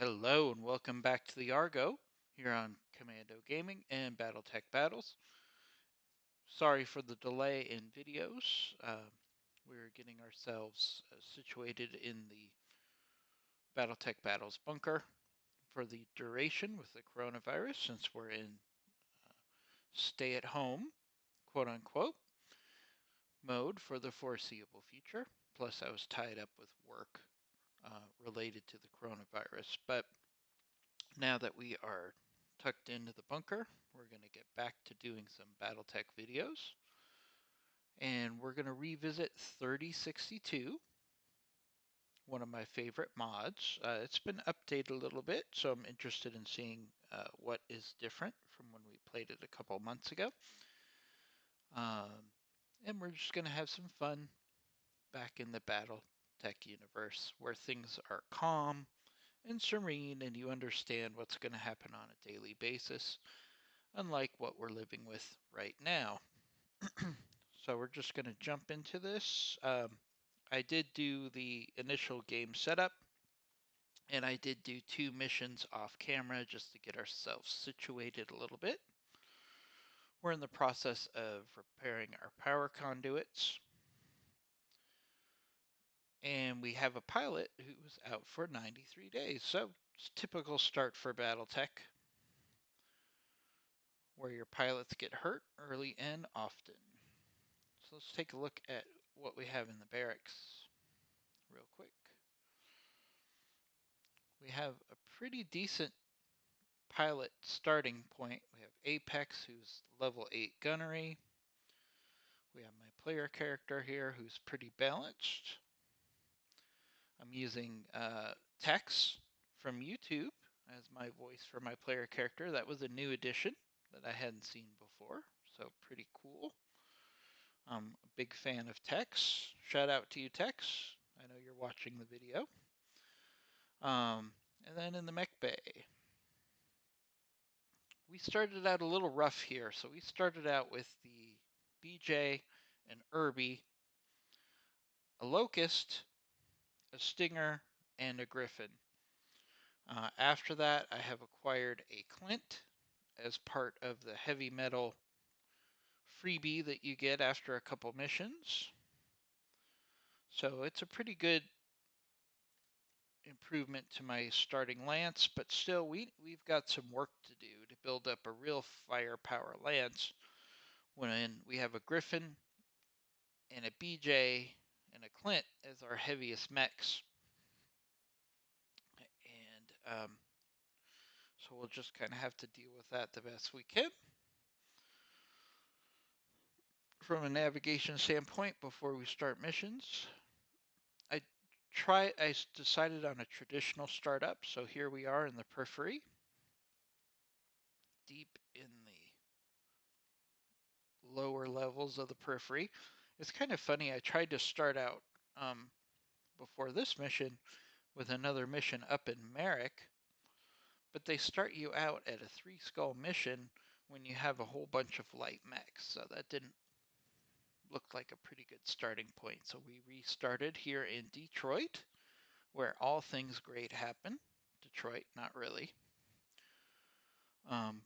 Hello and welcome back to the Argo here on Commando Gaming and Battletech Battles. Sorry for the delay in videos. We're getting ourselves situated in the Battletech Battles bunker for the duration with the coronavirus since we're in stay at home, quote unquote, mode for the foreseeable future. Plus, I was tied up with work related to the coronavirus. But now that we are tucked into the bunker, we're going to get back to doing some Battletech videos. And we're going to revisit 3062, one of my favorite mods. It's been updated a little bit, so I'm interested in seeing what is different from when we played it a couple months ago. And we're just going to have some fun back in the Battletech universe where things are calm and serene and you understand what's going to happen on a daily basis, unlike what we're living with right now. So we're just going to jump into this. I did do the initial game setup, and I did do 2 missions off camera just to get ourselves situated a little bit. We're in the process of repairing our power conduits, and we have a pilot who was out for 93 days. So it's typical start for Battletech, where your pilots get hurt early and often. So let's take a look at what we have in the barracks real quick. We have a pretty decent pilot starting point. We have Apex, who's level 8 gunnery. We have my player character here, who's pretty balanced. I'm using Tex from YouTube as my voice for my player character. That was a new addition that I hadn't seen before, so pretty cool. I'm a big fan of Tex. Shout out to you, Tex. I know you're watching the video. And then in the mech bay, we started out a little rough here. So we started out with the BJ, an Irby, a Locust, a Stinger, and a Griffin. After that, I have acquired a Clint as part of the heavy metal freebie that you get after a couple missions. So it's a pretty good improvement to my starting lance, but still we've got some work to do to build up a real firepower lance when we have a Griffin and a BJ and a Clint as our heaviest mechs. And so we'll just kind of have to deal with that the best we can. From a navigation standpoint, before we start missions, I decided on a traditional startup. So here we are in the periphery, deep in the lower levels of the periphery. It's kind of funny. I tried to start out before this mission with another mission up in Merrick, but they start you out at a 3-skull mission when you have a whole bunch of light mechs, so that didn't look like a pretty good starting point. So we restarted here in Detroit, where all things great happen. Detroit, not really.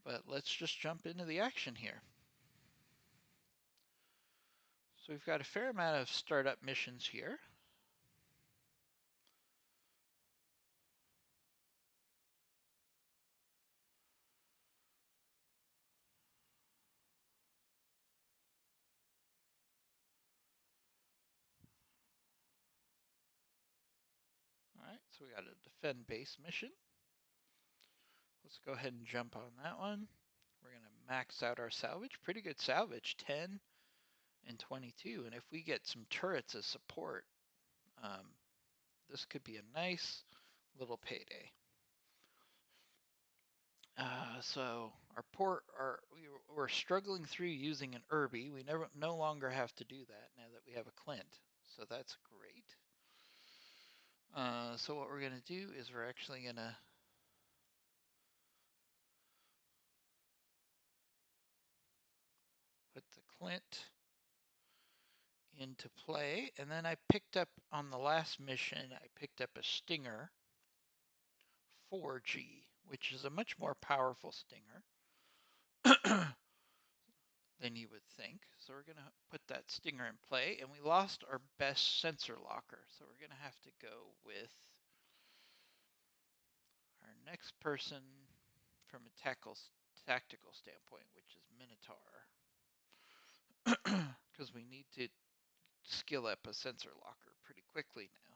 But let's just jump into the action here. So we've got a fair amount of startup missions here. Alright, so we got a defend base mission. Let's go ahead and jump on that one. We're going to max out our salvage. Pretty good salvage, 10 and 22. And if we get some turrets as support, this could be a nice little payday. So we're struggling through using an Irby. We no longer have to do that now that we have a Clint. So that's great. So what we're going to do is we're actually going to put the Clint into play. And then I picked up on the last mission, I picked up a Stinger 4G, which is a much more powerful stinger than you would think. So we're going to put that stinger in play, and we lost our best sensor locker. So we're going to have to go with our next person from a tactical standpoint, which is Minotaur, because we need to skill up a sensor locker pretty quickly now.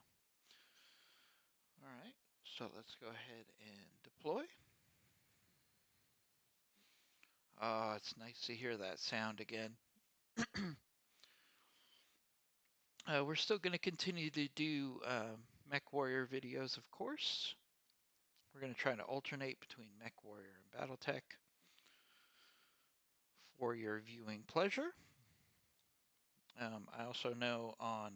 All right, so let's go ahead and deploy. Oh, it's nice to hear that sound again. We're still going to continue to do Mech Warrior videos, of course. We're going to try to alternate between Mech Warrior and Battletech for your viewing pleasure. I also know on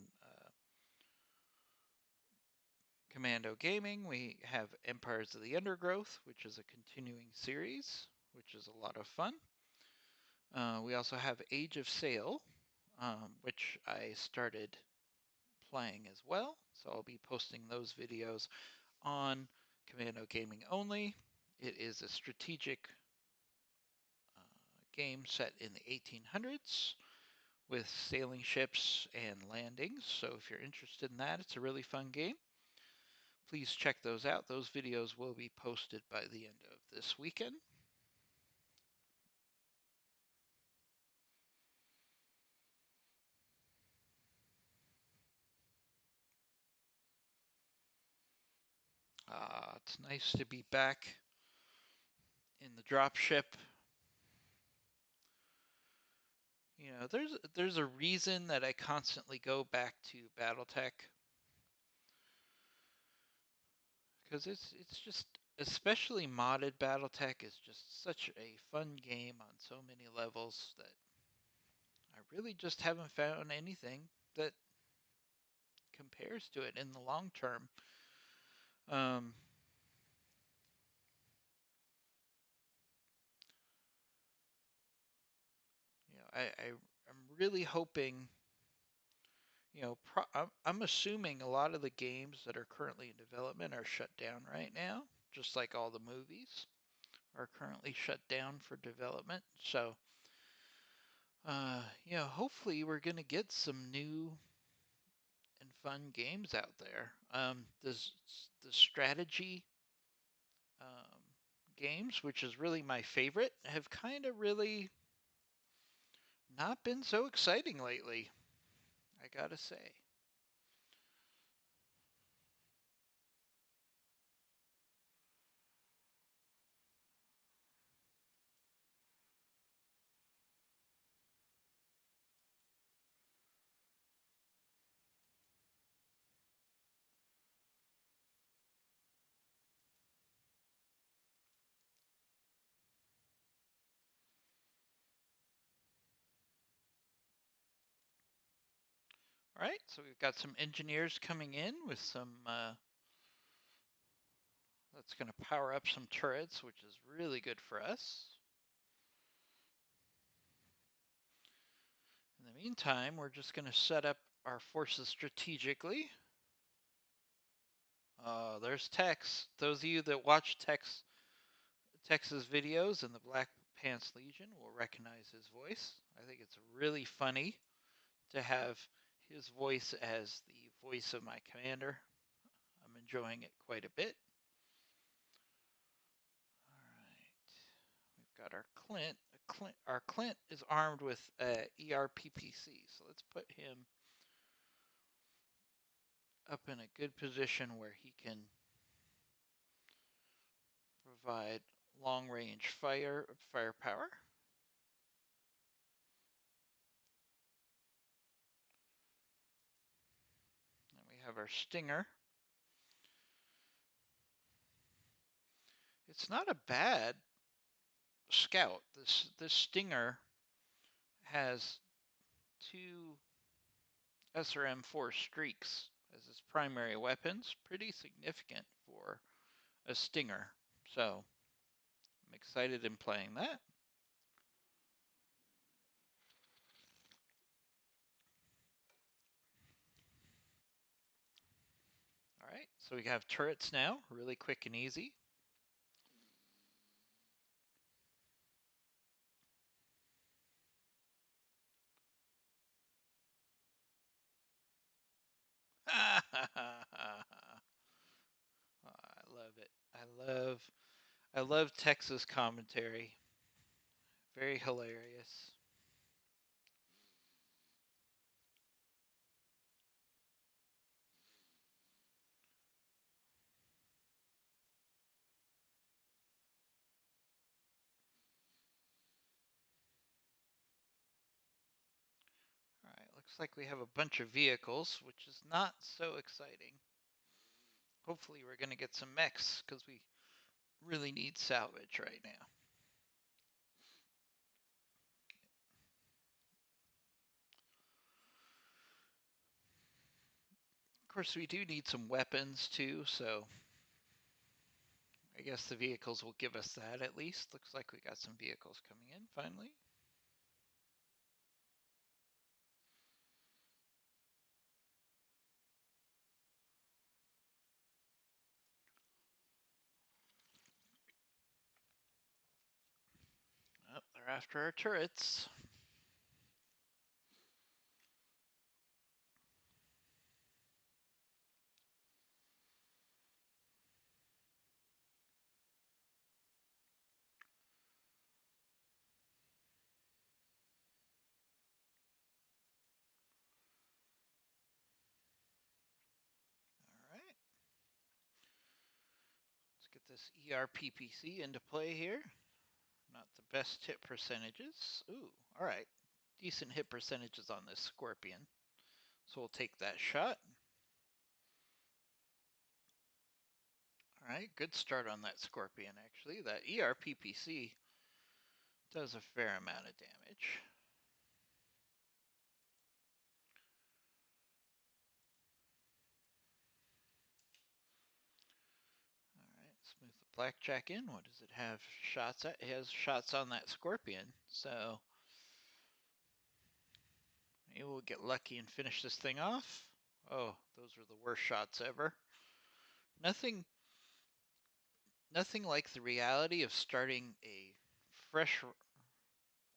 Commando Gaming we have Empires of the Undergrowth, which is a continuing series, which is a lot of fun. We also have Age of Sail, which I started playing as well, so I'll be posting those videos on Commando Gaming only. It is a strategic game set in the 1800s with sailing ships and landings, so if you're interested in that, it's a really fun game. Please check those out. Those videos will be posted by the end of this weekend. It's nice to be back in the dropship. You know, there's a reason that I constantly go back to Battletech, because it's just, especially modded Battletech is just such a fun game on so many levels that I really just haven't found anything that compares to it in the long term. Um, you know, I'm really hoping, you know, I'm assuming a lot of the games that are currently in development are shut down right now, just like all the movies are currently shut down for development. So, you know, hopefully we're going to get some new and fun games out there. The strategy games, which is really my favorite, have kind of really not been so exciting lately, I gotta say. All right, so we've got some engineers coming in with some, that's going to power up some turrets, which is really good for us. In the meantime, we're just going to set up our forces strategically. There's Tex. Those of you that watch Tex's videos in the Black Pants Legion will recognize his voice. I think it's really funny to have his voice as the voice of my commander. I'm enjoying it quite a bit. All right, we've got our Clint. Our Clint is armed with ERPPC, so let's put him up in a good position where he can provide long-range firepower. And we have our Stinger. It's not a bad scout. This Stinger has 2 SRM-4 streaks as its primary weapons. Pretty significant for a Stinger. So I'm excited in playing that. All right, so we have turrets now, really quick and easy. I love it. I love Texas commentary. Very hilarious. Alright, looks like we have a bunch of vehicles, which is not so exciting. Hopefully we're going to get some mechs, because we really need salvage right now. Of course, we do need some weapons too, so I guess the vehicles will give us that at least. Looks like we got some vehicles coming in finally. Oh, they're after our turrets. Alright. Let's get this ERPPC into play here. Not the best hit percentages. Ooh, alright. Decent hit percentages on this Scorpion. So we'll take that shot. Alright, good start on that Scorpion actually. That ERPPC does a fair amount of damage. Alright, let's move the Blackjack in. What does it have shots at? It has shots on that Scorpion, so maybe we'll get lucky and finish this thing off. Oh, those were the worst shots ever. Nothing like the reality of starting fresh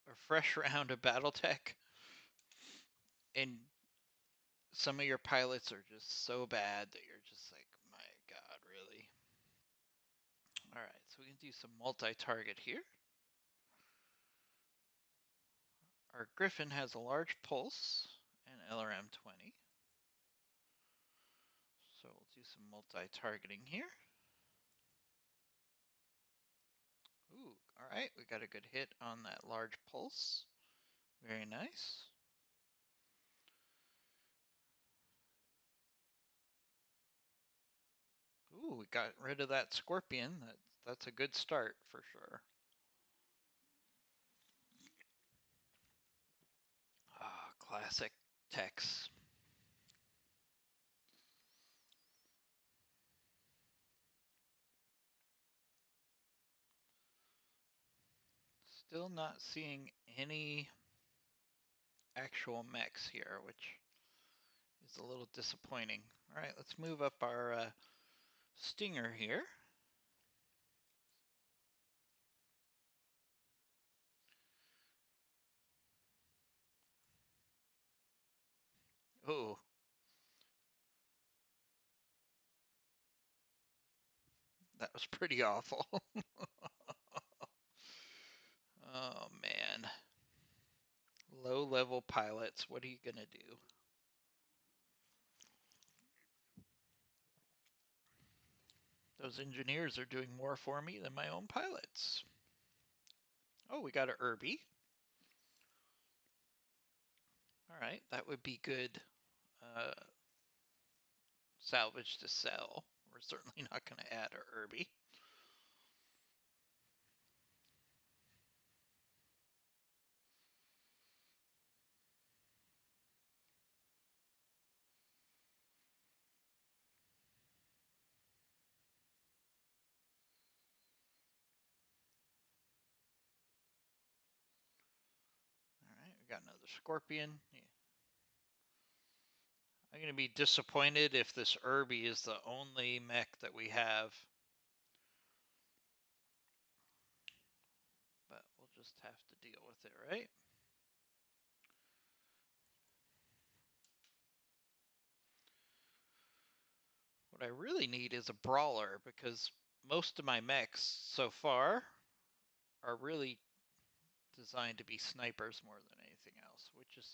a fresh round of Battletech and some of your pilots are just so bad that you're just like, my god, really? Alright, so we can do some multi-target here. Our Griffin has a large pulse and LRM-20. So we'll do some multi-targeting here. Ooh, alright, we got a good hit on that large pulse. Very nice. Ooh, we got rid of that Scorpion. That's a good start for sure. Ah, classic Tex. Still not seeing any actual mechs here, which is a little disappointing. All right, let's move up our Stinger here. Oh, that was pretty awful. Oh man. Low level pilots, what are you gonna do? Those engineers are doing more for me than my own pilots. Oh, we got a Irby. Alright, that would be good salvage to sell. We're certainly not going to add a Irby. Alright, we got another Scorpion. Yeah. I'm going to be disappointed if this Irby is the only mech that we have. But we'll just have to deal with it, right? What I really need is a brawler, because most of my mechs so far are really designed to be snipers more than anything else, which is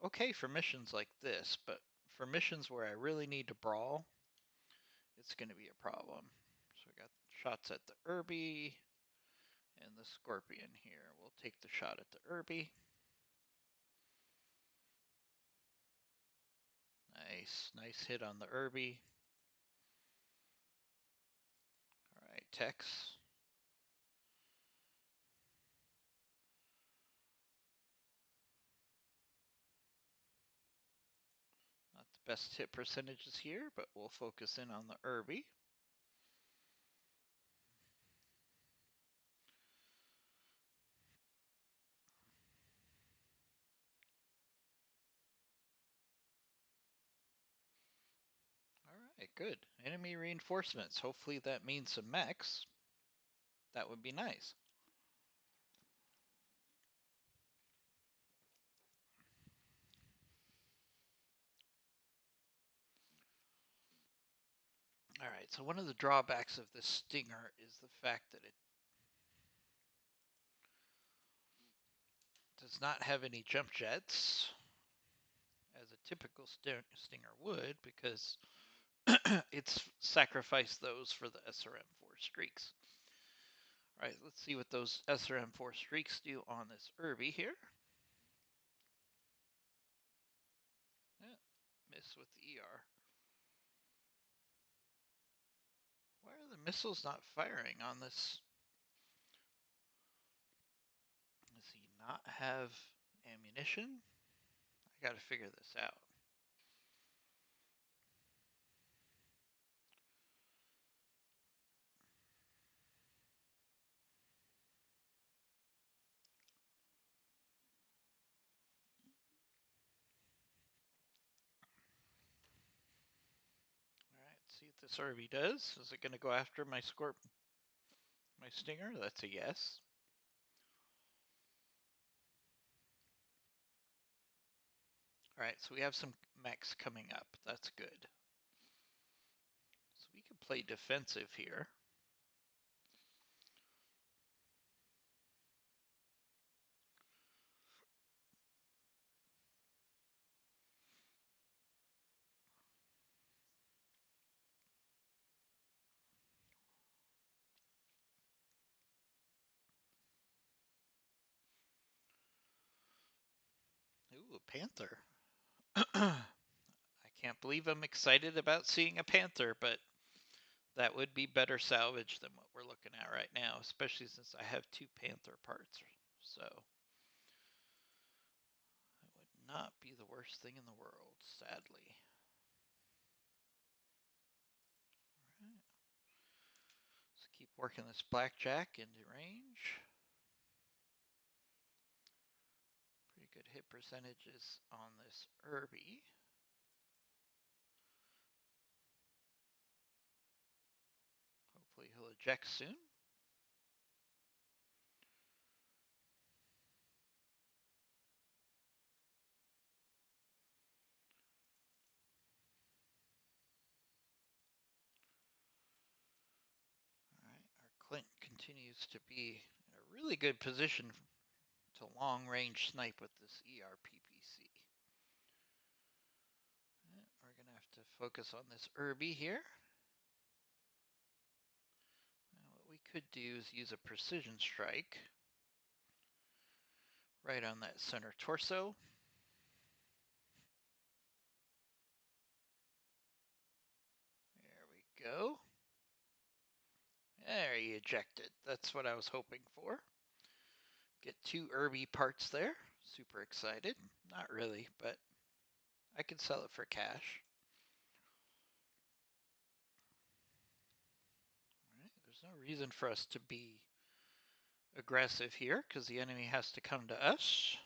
okay for missions like this, but for missions where I really need to brawl, it's going to be a problem. So I got shots at the Irby and the Scorpion here. We'll take the shot at the Irby. Nice hit on the Irby. All right, Tex. Not the best hit percentages here, but we'll focus in on the Irby. Alright, good. Enemy reinforcements. Hopefully that means some mechs. That would be nice. Alright, so one of the drawbacks of this Stinger is the fact that it does not have any jump jets, as a typical Stinger would, because it's sacrificed those for the SRM-4 streaks. Alright, let's see what those SRM-4 streaks do on this Irby here. Yeah, miss with the ER. Why are the missiles not firing on this? Does he not have ammunition? I gotta figure this out. Alright, see what this RV does. Is it gonna go after my my Stinger? That's a yes. Alright, so we have some mechs coming up. That's good. So we can play defensive here. Ooh, a Panther. I can't believe I'm excited about seeing a Panther, but that would be better salvage than what we're looking at right now, especially since I have 2 Panther parts. So it would not be the worst thing in the world, sadly. Alright. Let's keep working this blackjack into range. Pretty good hit percentages on this Irby. Hopefully he'll eject soon. Alright, our Clint continues to be in a really good position to long range snipe with this ERPPC. We're going to have to focus on this Irby here. Now what we could do is use a precision strike right on that center torso. There we go. There, he ejected. That's what I was hoping for. Get 2 Irby parts there. Super excited. Not really, but I could sell it for cash. Alright, there's no reason for us to be aggressive here, because the enemy has to come to us.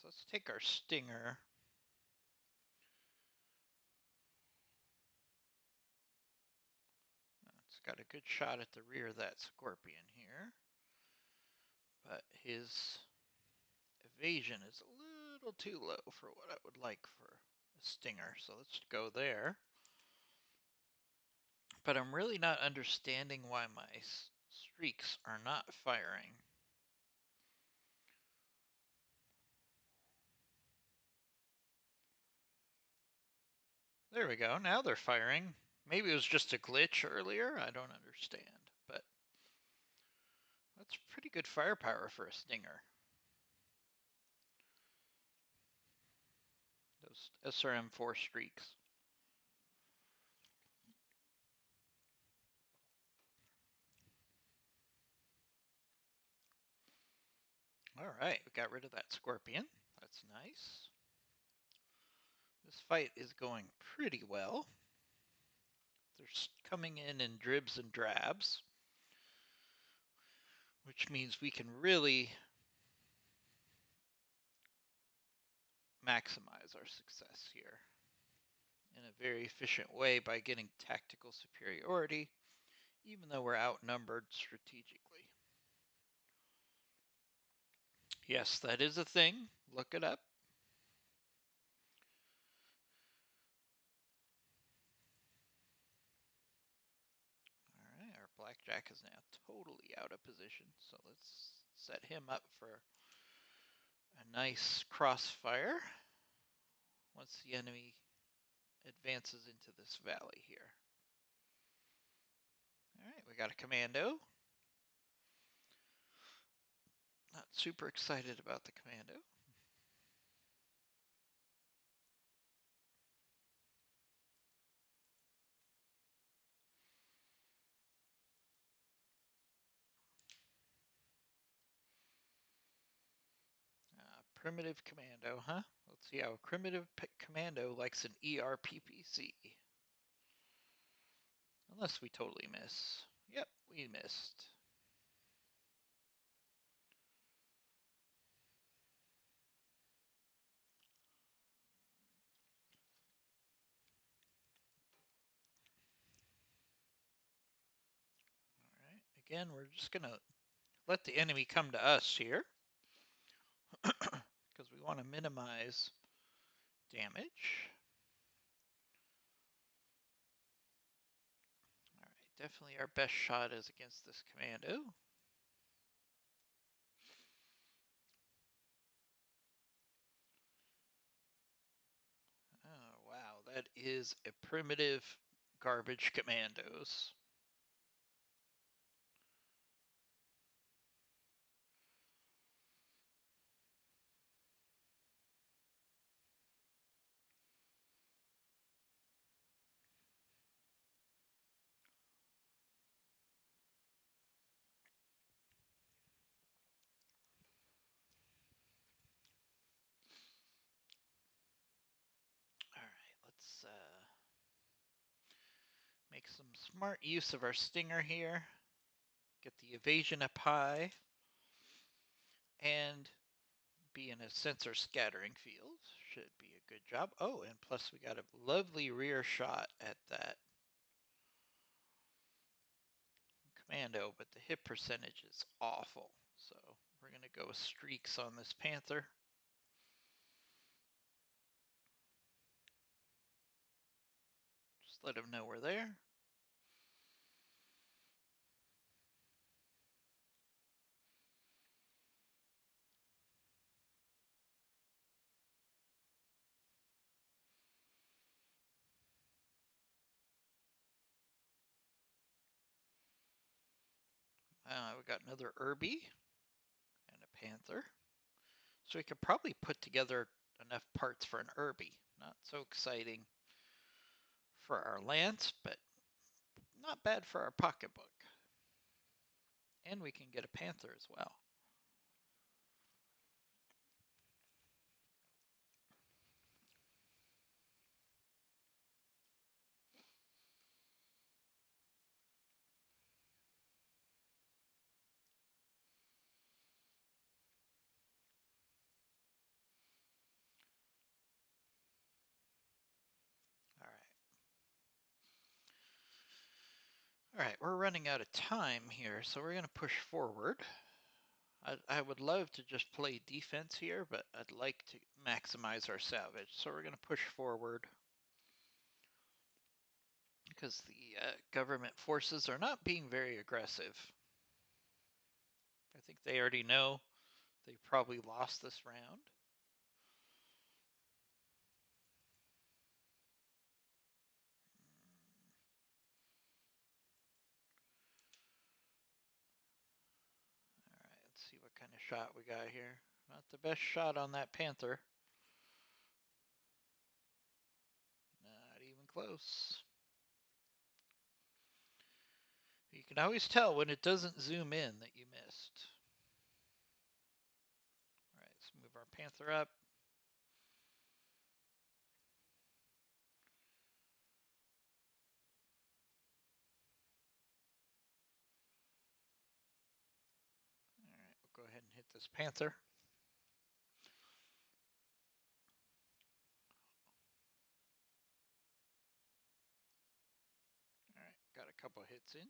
So let's take our Stinger. It's got a good shot at the rear of that Scorpion here, but his evasion is a little too low for what I would like for a Stinger, so let's go there. But I'm really not understanding why my streaks are not firing. There we go, now they're firing. Maybe it was just a glitch earlier, I don't understand, but that's pretty good firepower for a Stinger. Those SRM-4 streaks. Alright, we got rid of that Scorpion. That's nice. This fight is going pretty well. They're coming in dribs and drabs, which means we can really maximize our success here in a very efficient way by getting tactical superiority, even though we're outnumbered strategically. Yes, that is a thing. Look it up. Alright, our Blackjack is now totally out of position, so let's set him up for a nice crossfire once the enemy advances into this valley here. Alright, we got a commando. Not super excited about the commando. Primitive commando, huh? Let's see how a primitive commando likes an ERPPC. Unless we totally miss. Yep, we missed. Alright, again, we're just going to let the enemy come to us here. Because we want to minimize damage. Alright, definitely our best shot is against this commando. Oh, wow, that is a primitive garbage commandos. Alright, let's make some smart use of our Stinger here. Get the evasion up high. And be in a sensor scattering field. Should be a good job. Oh, and plus we got a lovely rear shot at that commando, but the hit percentage is awful. So we're going to go with streaks on this Panther. Just let him know we're there. We got another Irby and a Panther. So we could probably put together enough parts for an Irby. Not so exciting for our Lance, but not bad for our pocketbook. And we can get a Panther as well. Alright, we're running out of time here, so we're going to push forward. I would love to just play defense here, but I'd like to maximize our salvage. So we're going to push forward because the government forces are not being very aggressive. I think they already know they probably lost this round. Alright, let's see what kind of shot we got here. Not the best shot on that Panther. Not even close. You can always tell when it doesn't zoom in that you missed. Alright, let's move our Panther up. Alright, we'll go ahead and hit this Panther. Alright, got a couple hits in.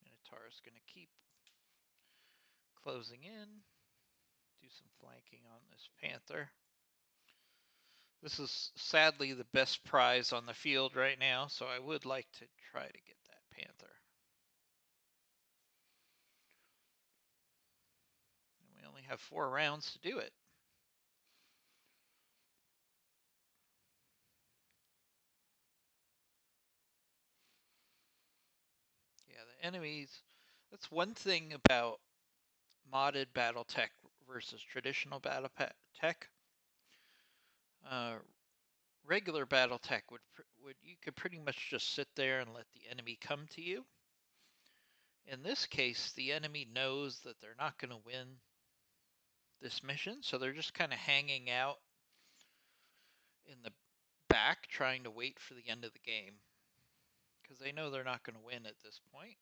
Minotaur's going to keep closing in, do some flanking on this Panther. This is sadly the best prize on the field right now, so I would like to try to get that Panther. And we only have 4 rounds to do it. Yeah, the enemies, that's one thing about modded Battletech versus traditional Battletech. Regular Battletech would you could pretty much just sit there and let the enemy come to you. In this case, the enemy knows that they're not going to win this mission, so they're just kind of hanging out in the back trying to wait for the end of the game because they know they're not going to win at this point.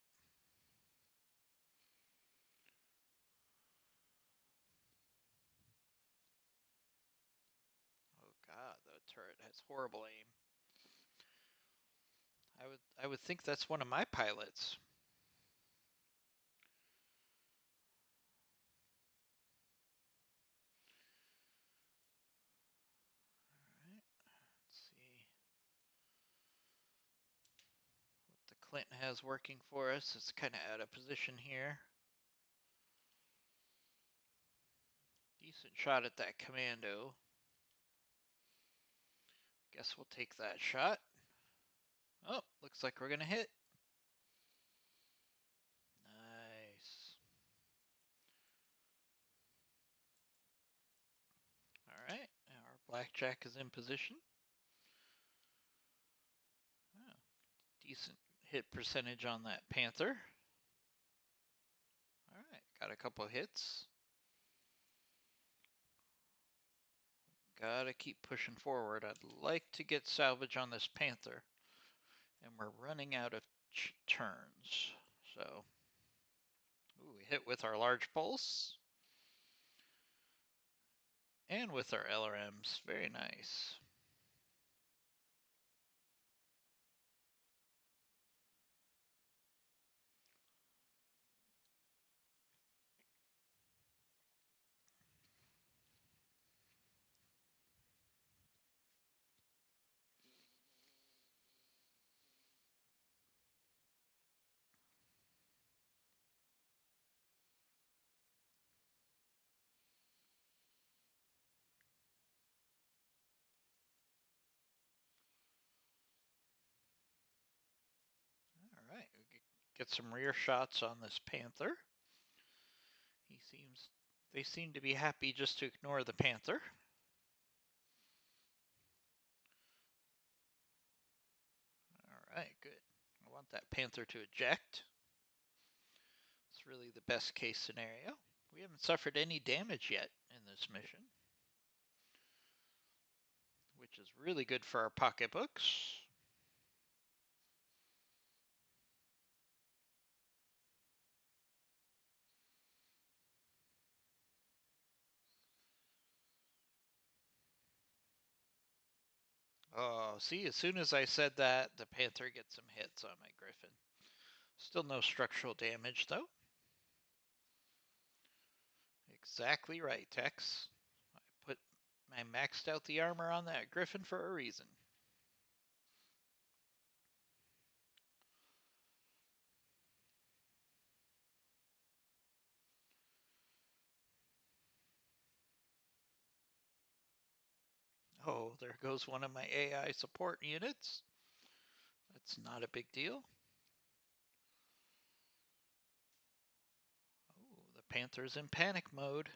Oh god, the turret has horrible aim. I would think that's one of my pilots. Alright, let's see what the Clint has working for us. It's kind of out of position here. Decent shot at that commando. Guess we'll take that shot. Oh, looks like we're going to hit. Nice. Alright, now our blackjack is in position. Oh, decent hit percentage on that Panther. Alright, got a couple hits. Gotta keep pushing forward. I'd like to get salvage on this Panther. And we're running out of turns. So, ooh, we hit with our large pulse. And with our LRMs. Very nice. Alright, we get some rear shots on this Panther. They seem to be happy just to ignore the Panther. Alright, good. I want that Panther to eject. It's really the best case scenario. We haven't suffered any damage yet in this mission, which is really good for our pocketbooks. Oh, see, as soon as I said that, the Panther gets some hits on my Griffin. Still no structural damage, though. Exactly right, Tex. I maxed out the armor on that Griffin for a reason. Oh, there goes one of my AI support units. That's not a big deal. Oh, the Panther's in panic mode.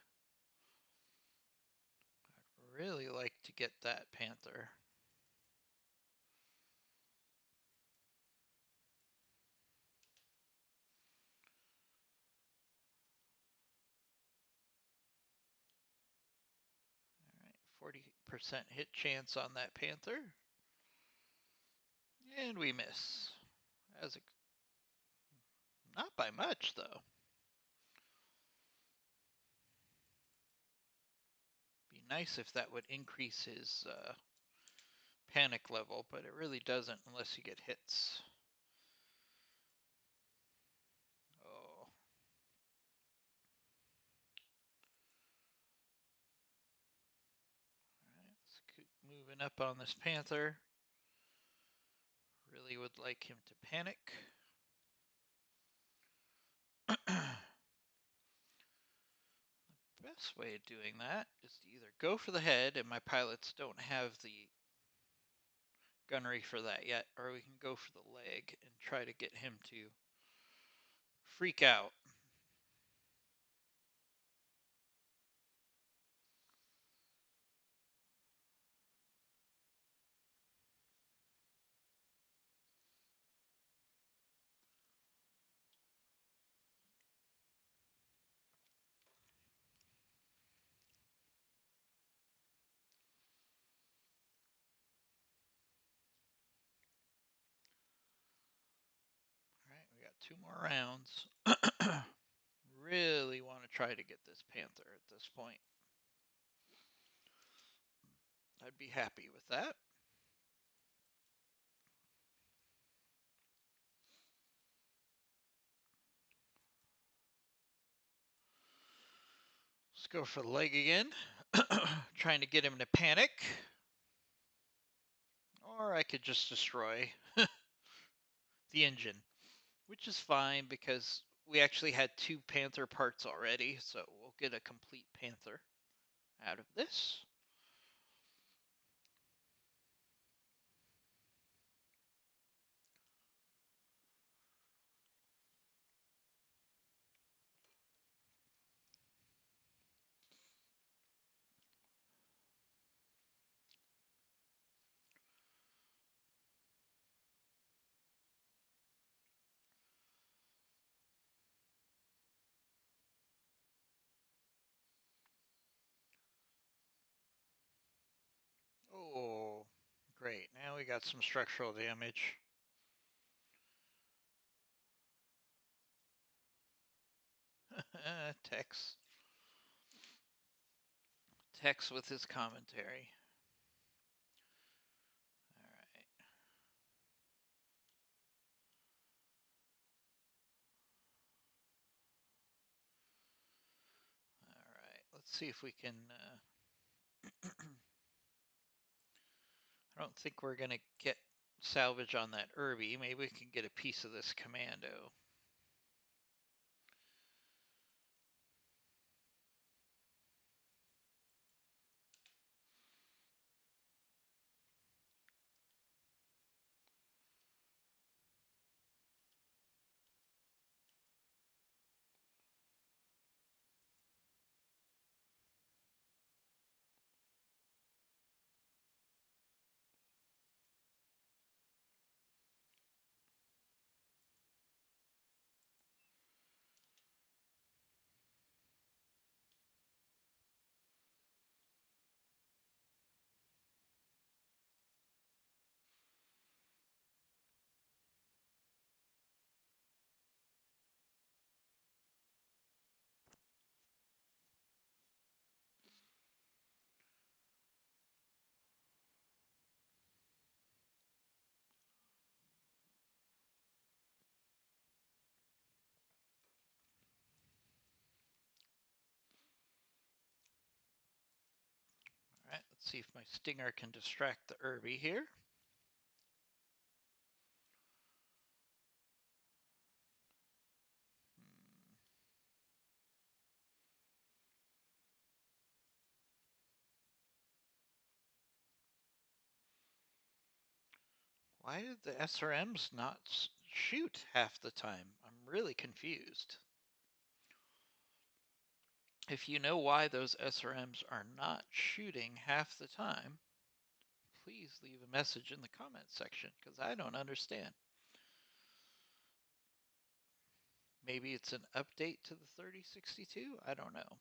I'd really like to get that Panther. All right, 40% hit chance on that Panther. And we miss. As not by much, though. Be nice if that would increase his panic level, but it really doesn't unless you get hits. Oh. Alright, let's keep moving up on this Panther. Really would like him to panic. The best way of doing that is to either go for the head, and my pilots don't have the gunnery for that yet, or we can go for the leg and try to get him to freak out. Alright, we got 2 more rounds. Really want to try to get this Panther at this point. I'd be happy with that. Let's go for the leg again. Trying to get him to panic. Or I could just destroy the engine, which is fine because we actually had 2 Panther parts already, so we'll get a complete Panther out of this. Oh, great. Now we got some structural damage. Tex. Tex with his commentary. Alright. Alright. Let's see if we can... I don't think we're going to get salvage on that Irby. Maybe we can get a piece of this commando. Let's see if my stinger can distract the Irby here. Why did the SRMs not shoot half the time? I'm really confused. If you know why those SRMs are not shooting half the time, please leave a message in the comment section, because I don't understand. Maybe it's an update to the 3062? I don't know.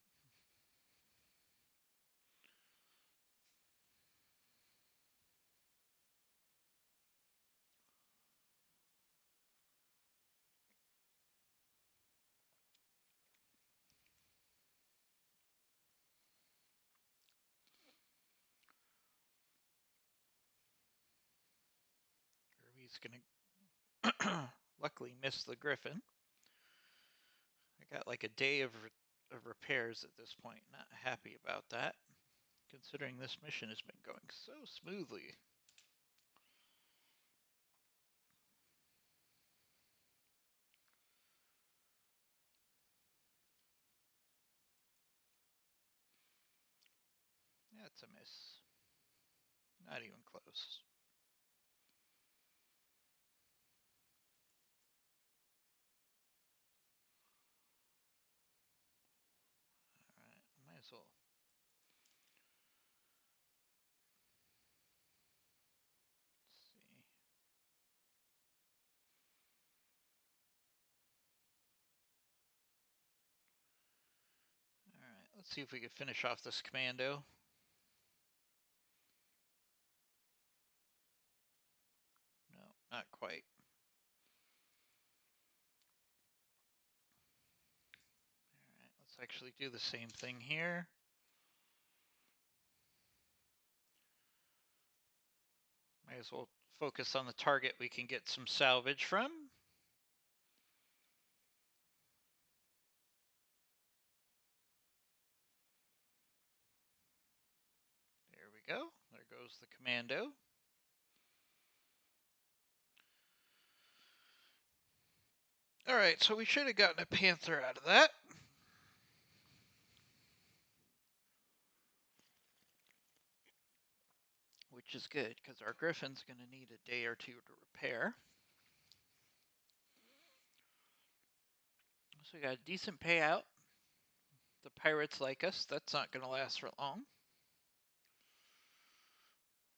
Irby's gonna luckily miss the Griffin. I got like a day of repairs at this point. Not happy about that, considering this mission has been going so smoothly. That's a miss. Not even close. Alright, I might as well. Let's see. Alright, let's see if we can finish off this commando. No, not quite. Alright, let's actually do the same thing here. Might as well focus on the target we can get some salvage from. There we go. There goes the commando. Alright, so we should have gotten a Panther out of that. Which is good, because our Griffin's going to need a day or two to repair. So we got a decent payout. The pirates like us. That's not going to last for long.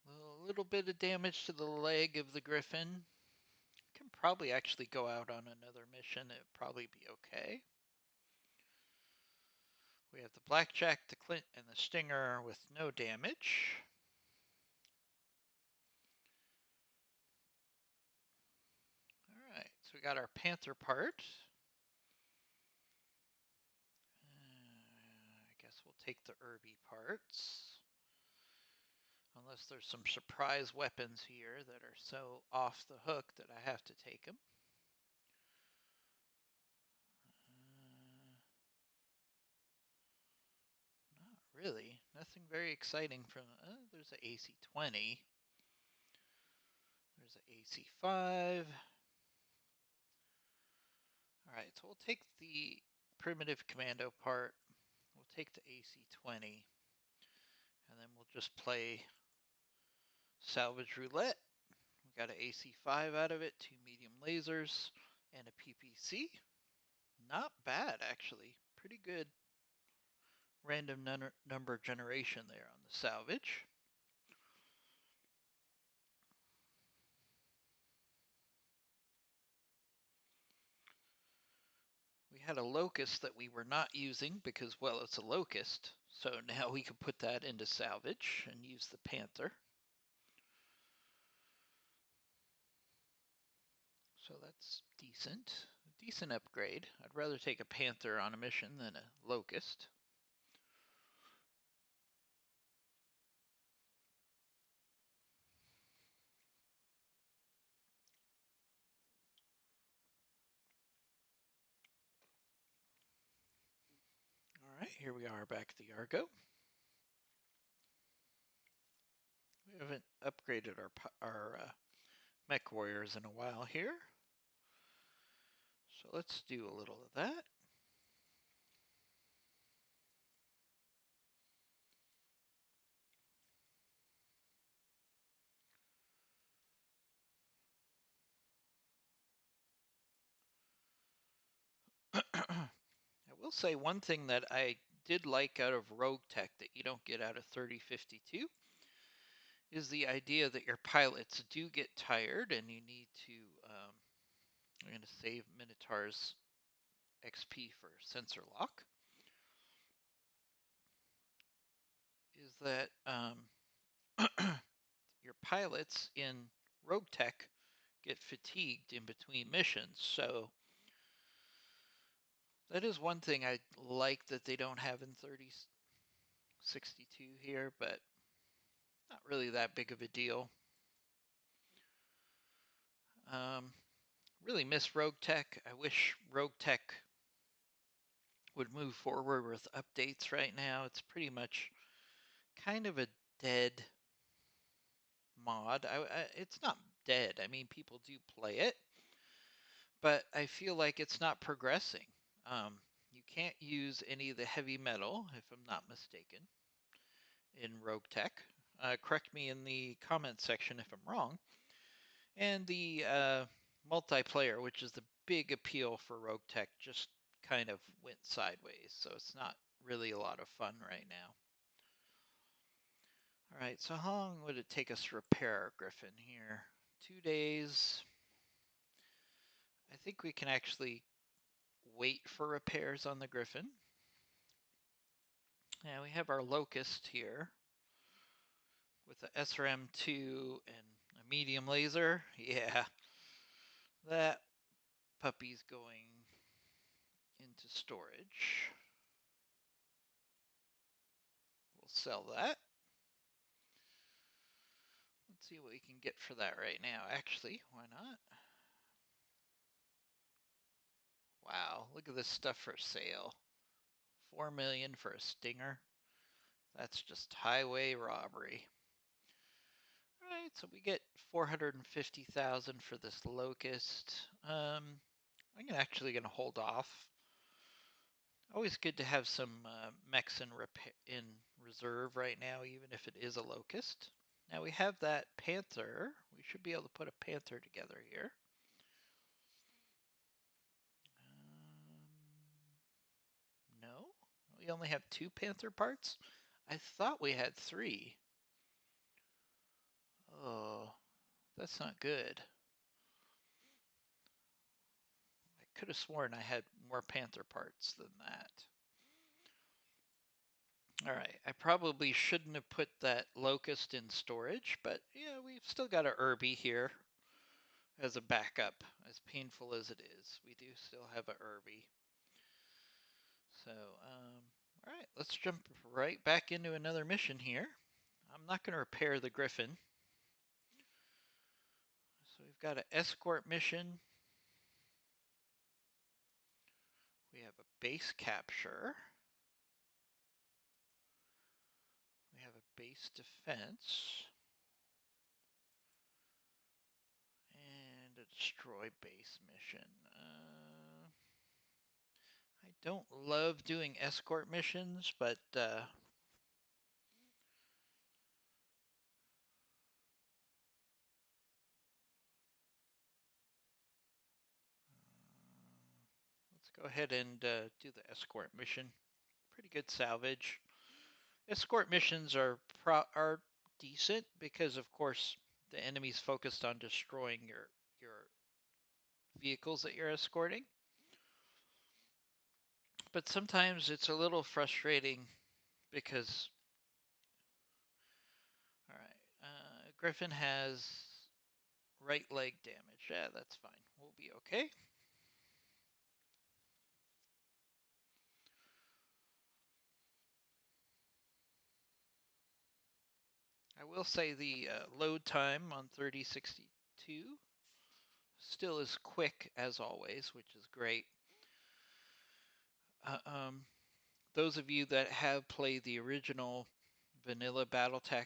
A little bit of damage to the leg of the Griffin. Can probably actually go out on another mission. It'd probably be okay. We have the Blackjack, the Clint, and the Stinger with no damage. Alright, so we got our Panther part. I guess we'll take the Irby parts. Unless there's some surprise weapons here that are so off the hook that I have to take them. Not really. Nothing very exciting from... there's an AC-20. There's an AC-5. Alright, so we'll take the primitive commando part. We'll take the AC-20. And then we'll just play salvage roulette. We got an AC-5 out of it, 2 medium lasers, and a PPC. Not bad, actually. Pretty good random number generation there on the salvage. We had a locust that we were not using because, well, it's a locust. So now we can put that into salvage and use the Panther. So that's decent. A decent upgrade. I'd rather take a Panther on a mission than a locust. All right, here we are back at the Argo. We haven't upgraded our mech warriors in a while here. So let's do a little of that. I will say one thing that I did like out of Rogue Tech that you don't get out of 3052 is the idea that your pilots do get tired and you need to, I'm going to save Minotaur's XP for sensor lock, is that your pilots in Rogue Tech get fatigued in between missions. So that is one thing I like that they don't have in 3062 here, but not really that big of a deal. Really miss Rogue Tech. I wish Rogue Tech would move forward with updates right now. It's pretty much kind of a dead mod. It's not dead. I mean, people do play it, but I feel like it's not progressing. You can't use any of the heavy metal, if I'm not mistaken, in Rogue Tech. Correct me in the comment section if I'm wrong. And the multiplayer, which is the big appeal for Rogue Tech, just kind of went sideways. So it's not really a lot of fun right now. All right, so how long would it take us to repair our Griffin here? 2 days. I think we can actually wait for repairs on the Griffin. Yeah, we have our Locust here with the SRM2 and a medium laser. Yeah, that puppy's going into storage. We'll sell that. Let's see what we can get for that right now. Actually, why not? Wow, look at this stuff for sale. 4 million for a Stinger. That's just highway robbery. All right, so we get 450,000 for this Locust. I'm actually gonna hold off. Always good to have some mechs in reserve right now, even if it is a Locust. Now we have that Panther. We should be able to put a Panther together here. No, we only have 2 Panther parts. I thought we had 3. Oh, that's not good. I could have sworn I had more Panther parts than that. Alright, I probably shouldn't have put that Locust in storage, but yeah, we've still got a Irby here as a backup. As painful as it is, we do still have a Irby. So, alright, let's jump right back into another mission here. I'm not going to repair the Griffin. So we've got an escort mission. We have a base capture. We have a base defense. And a destroy base mission. I don't love doing escort missions, but let's go ahead and do the escort mission. Pretty good salvage. Escort missions are decent because, of course, the enemy's focused on destroying your vehicles that you're escorting. But sometimes it's a little frustrating because, all right, Griffin has right leg damage. Yeah, that's fine. We'll be okay. I will say the load time on 3062 still is quick as always, which is great. Uh, um, those of you that have played the original vanilla Battletech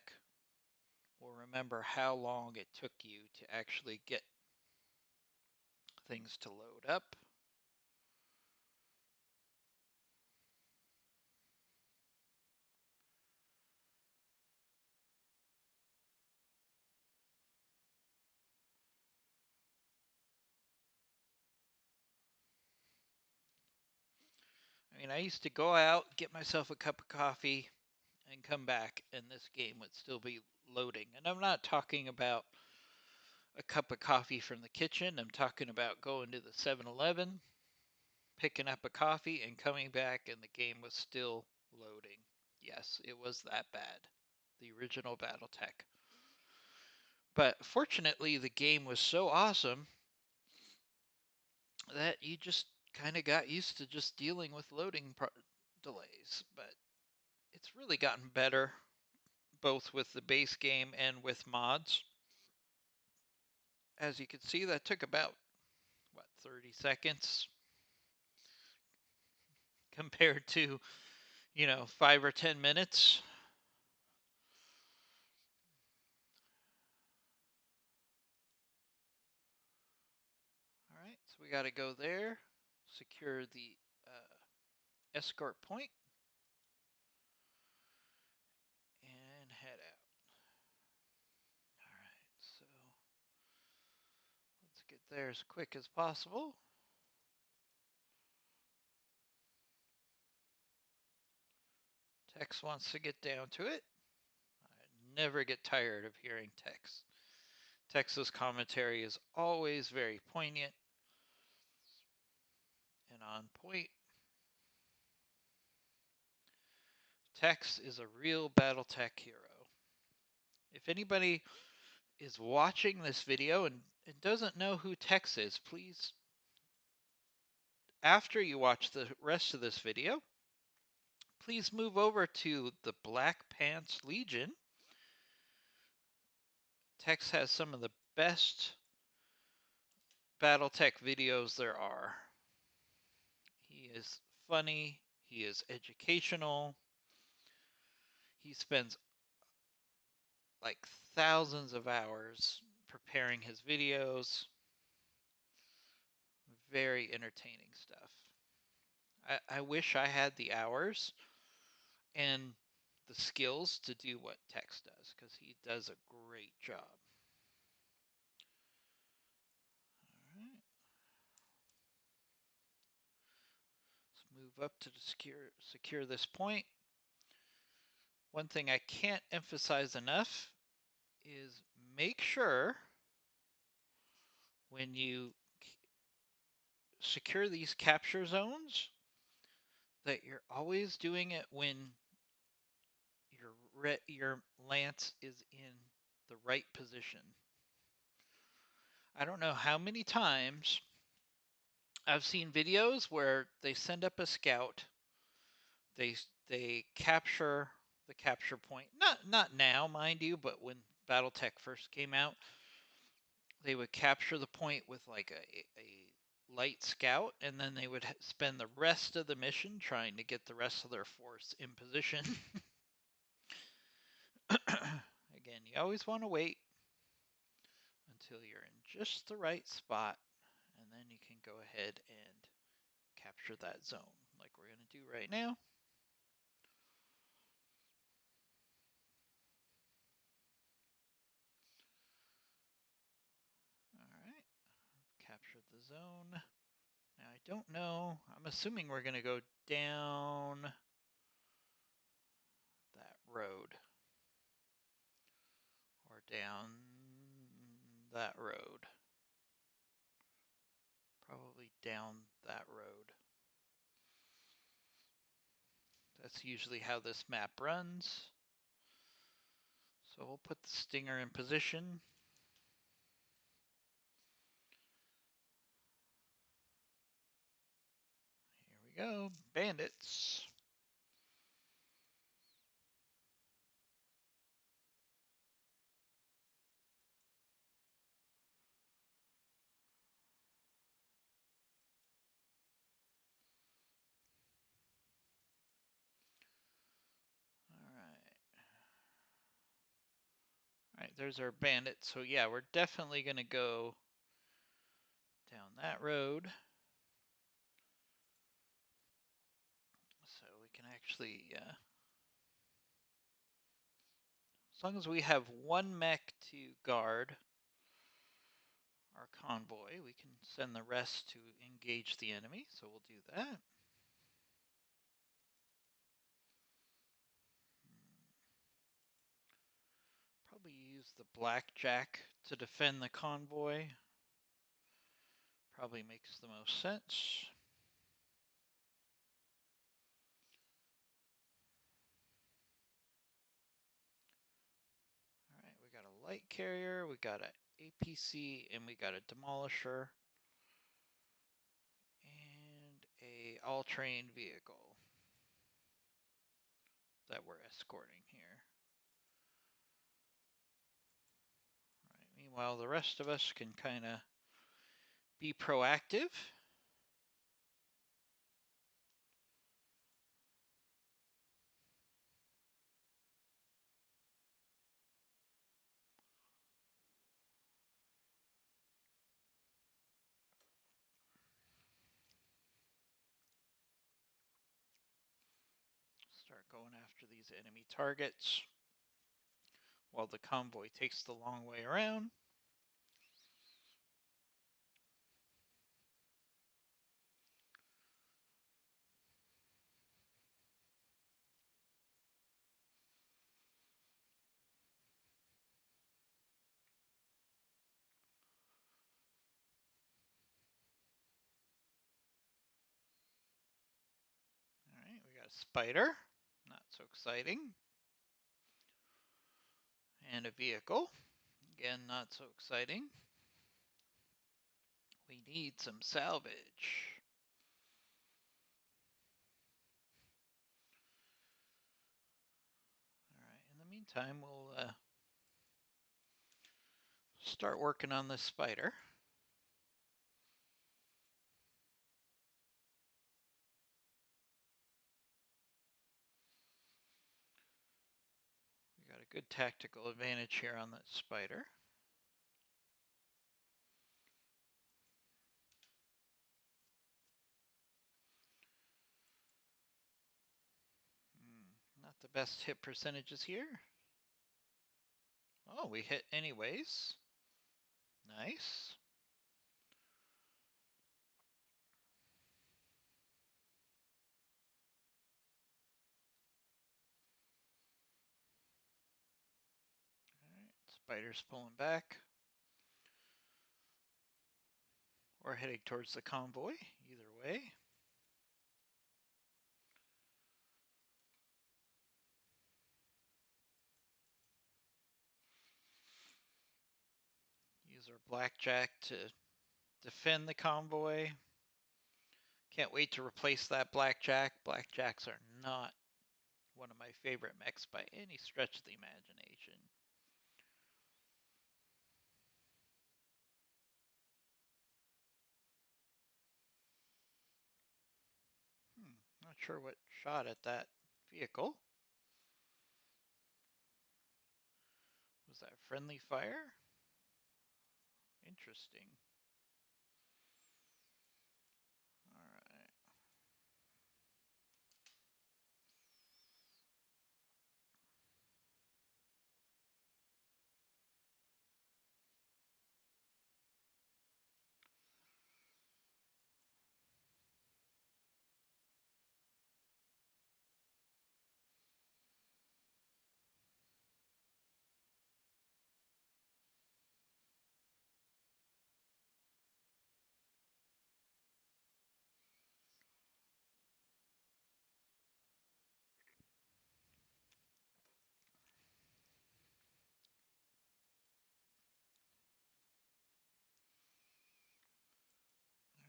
will remember how long it took you to actually get things to load up. I mean, I used to go out, get myself a cup of coffee, and come back, and this game would still be loading. And I'm not talking about a cup of coffee from the kitchen. I'm talking about going to the 7-Eleven, picking up a coffee, and coming back, and the game was still loading. Yes, it was that bad. The original Battletech. But fortunately, the game was so awesome that you just kind of got used to just dealing with loading delays. But it's really gotten better, both with the base game and with mods. As you can see, that took about, 30 seconds compared to, 5 or 10 minutes. All right, so we got to go there, secure the escort point, and head out. All right, so let's get there as quick as possible. Tex wants to get down to it. I never get tired of hearing Tex. Tex's commentary is always very poignant and on point. Tex is a real Battletech hero. If anybody is watching this video and doesn't know who Tex is, please, after you watch the rest of this video, please move over to the Black Pants Legion. Tex has some of the best Battletech videos there are. He is funny, he is educational, he spends like thousands of hours preparing his videos. Very entertaining stuff. I wish I had the hours and the skills to do what Tex does, because he does a great job. All right. Let's move up to secure this point. One thing I can't emphasize enough is make sure when you secure these capture zones that you're always doing it when your lance is in the right position. I don't know how many times I've seen videos where they send up a scout, they capture the capture point. Not now, mind you, but when BattleTech first came out, they would capture the point with like a light scout, and then they would spend the rest of the mission trying to get the rest of their force in position. Again, you always want to wait until you're in just the right spot, and then you can go ahead and capture that zone like we're going to do right now. Alright, captured the zone. Now I don't know, I'm assuming we're going to go down that road. Or down that road. Probably down that road. That's usually how this map runs. So we'll put the Stinger in position. Here we go, bandits. Alright, Alright, there's our bandit. So yeah, we're definitely going to go down that road. So we can actually, as long as we have one mech to guard our convoy, we can send the rest to engage the enemy. So we'll do that. Probably use the blackjack to defend the convoy. Probably makes the most sense. Alright, we got a light carrier, we got an APC, and we got a demolisher. And a all-terrain vehicle that we're escorting here. Right. Meanwhile, the rest of us can kind of be proactive. Start going after these enemy targets while the convoy takes the long way around. Alright, we got a spider. Not so exciting. And a vehicle. Again, not so exciting. We need some salvage. Alright, in the meantime, we'll start working on this spider. We got a good tactical advantage here on that spider. Not the best hit percentages here. Oh, we hit anyways. Nice. Alright, spider's pulling back. Or heading towards the convoy, either way. Use our blackjack to defend the convoy. Can't wait to replace that blackjack. Blackjacks are not one of my favorite mechs by any stretch of the imagination. Not sure what shot at that vehicle. Was that friendly fire? Interesting. Alright.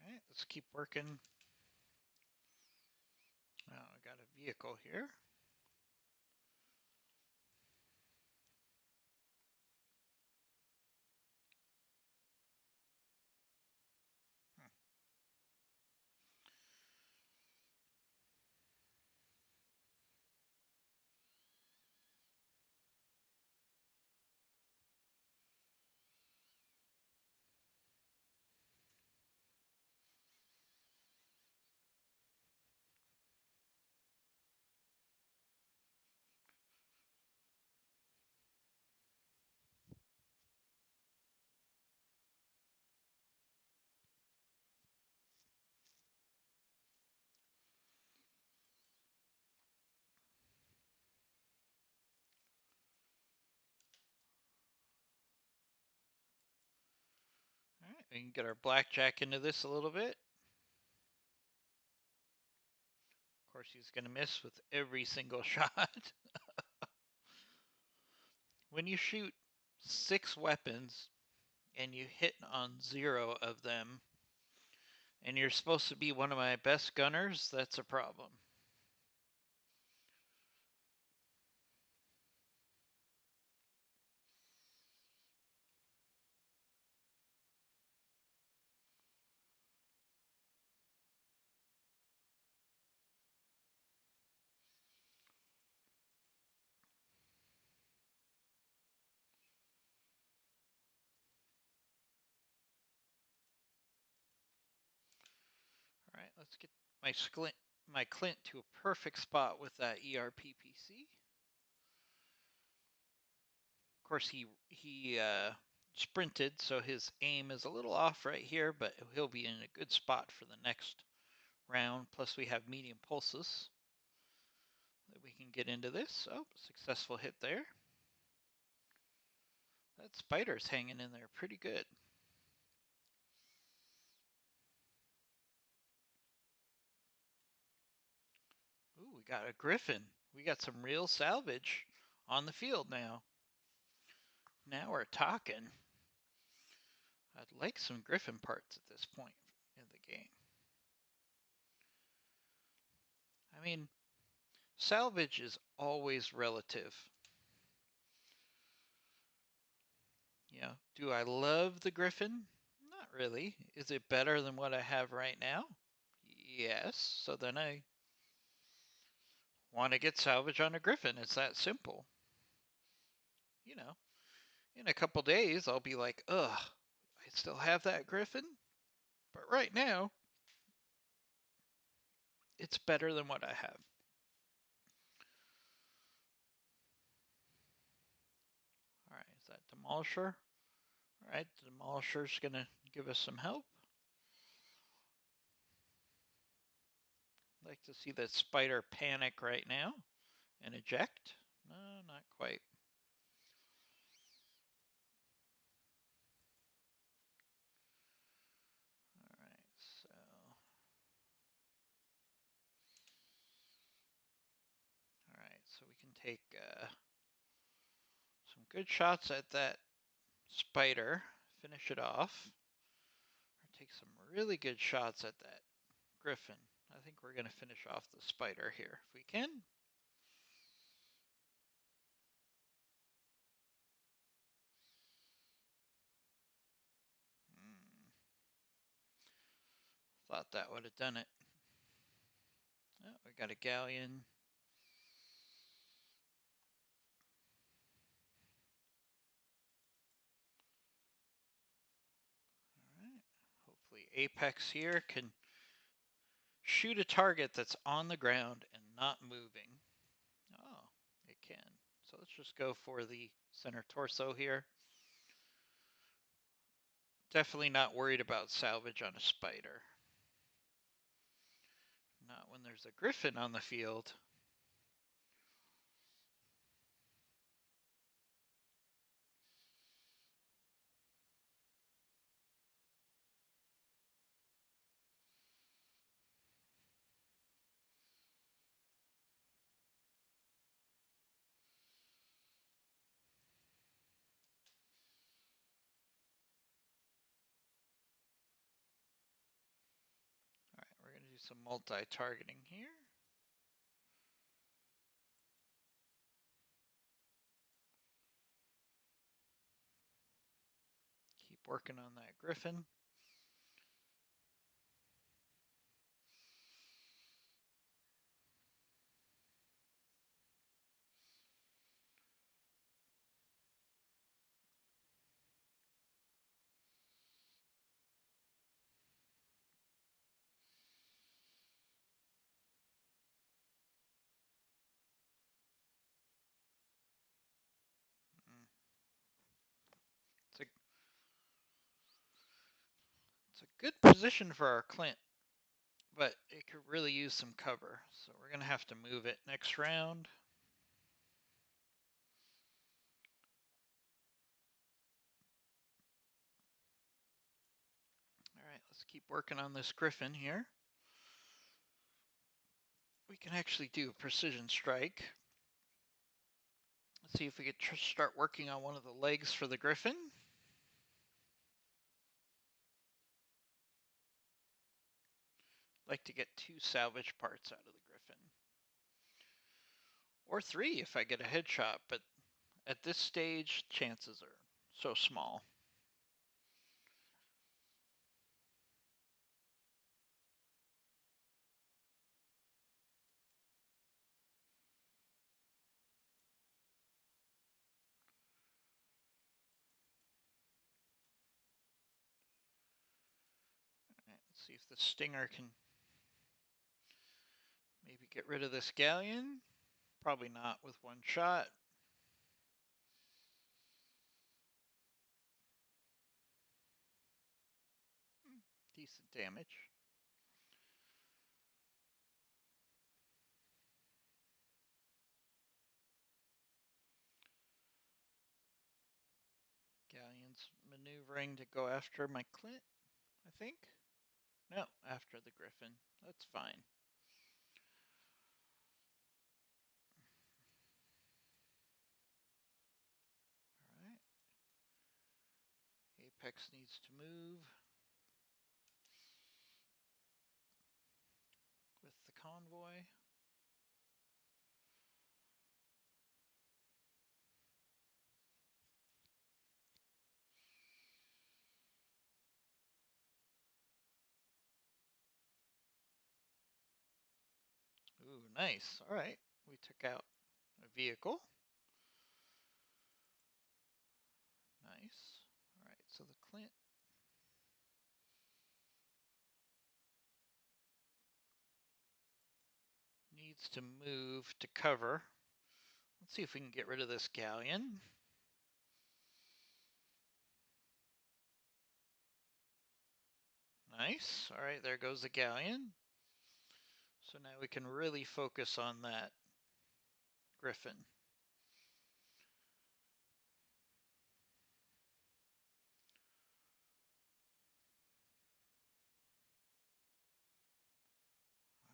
Alright, let's keep working. Oh, I got a vehicle here. We can get our blackjack into this a little bit. Of course, he's going to miss with every single shot. When you shoot 6 weapons and you hit on 0 of them, and you're supposed to be one of my best gunners, that's a problem. All right, let's get my Clint to a perfect spot with that ERPPC. Of course, he sprinted, so his aim is a little off right here, but he'll be in a good spot for the next round. Plus, we have medium pulses that we can get into this. Oh, successful hit there. That spider's hanging in there pretty good. Ooh, we got a griffin. We got some real salvage on the field now. Now we're talking. I'd like some griffin parts at this point in the game. I mean, salvage is always relative. You know, do I love the griffin? Not really. Is it better than what I have right now? Yes. So then I want to get salvage on a griffin. It's that simple. You know, in a couple days, I'll be like, ugh, I still have that griffin. But right now, it's better than what I have. All right, is that Demolisher? All right, the Demolisher's going to give us some help. I'd like to see the spider panic right now and eject. No, not quite. All right, so all right, so we can take some good shots at that spider, finish it off, or take some really good shots at that griffin. I think we're going to finish off the spider here if we can. Thought that would have done it. Oh, we got a galleon. All right. Hopefully Apex here can shoot a target that's on the ground and not moving. Oh, it can. So let's just go for the center torso here. Definitely not worried about salvage on a spider. Not when there's a griffin on the field. All right, we're going to do some multi-targeting here. Keep working on that griffin. It's a, it's a good position for our Clint, but it could really use some cover. So we're going to have to move it next round. keep working on this Griffin here. We can actually do a precision strike. Let's see if we could start working on one of the legs for the Griffin. Like to get 2 salvage parts out of the Griffin. Or 3 if I get a headshot, but at this stage, chances are so small. Right, let's see if the Stinger can maybe get rid of this galleon. Probably not with one shot. Decent damage. Galleon's maneuvering to go after my Clint, I think. No, after the Griffin. That's fine. All right. Apex needs to move with the convoy. Ooh, nice. All right. We took out a vehicle. Nice. All right, so the Clint needs to move to cover. Let's see if we can get rid of this galleon. Nice. All right, there goes the galleon. So now we can really focus on that Griffin.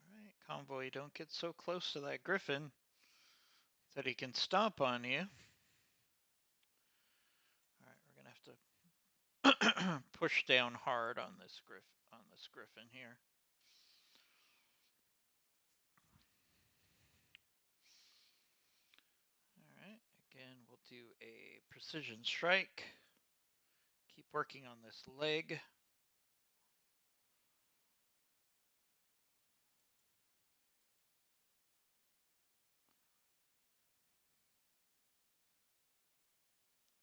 All right, convoy, don't get so close to that Griffin that he can stomp on you. All right, we're gonna have to push down hard on this Griffin here. All right, again, we'll do a precision strike. Keep working on this leg.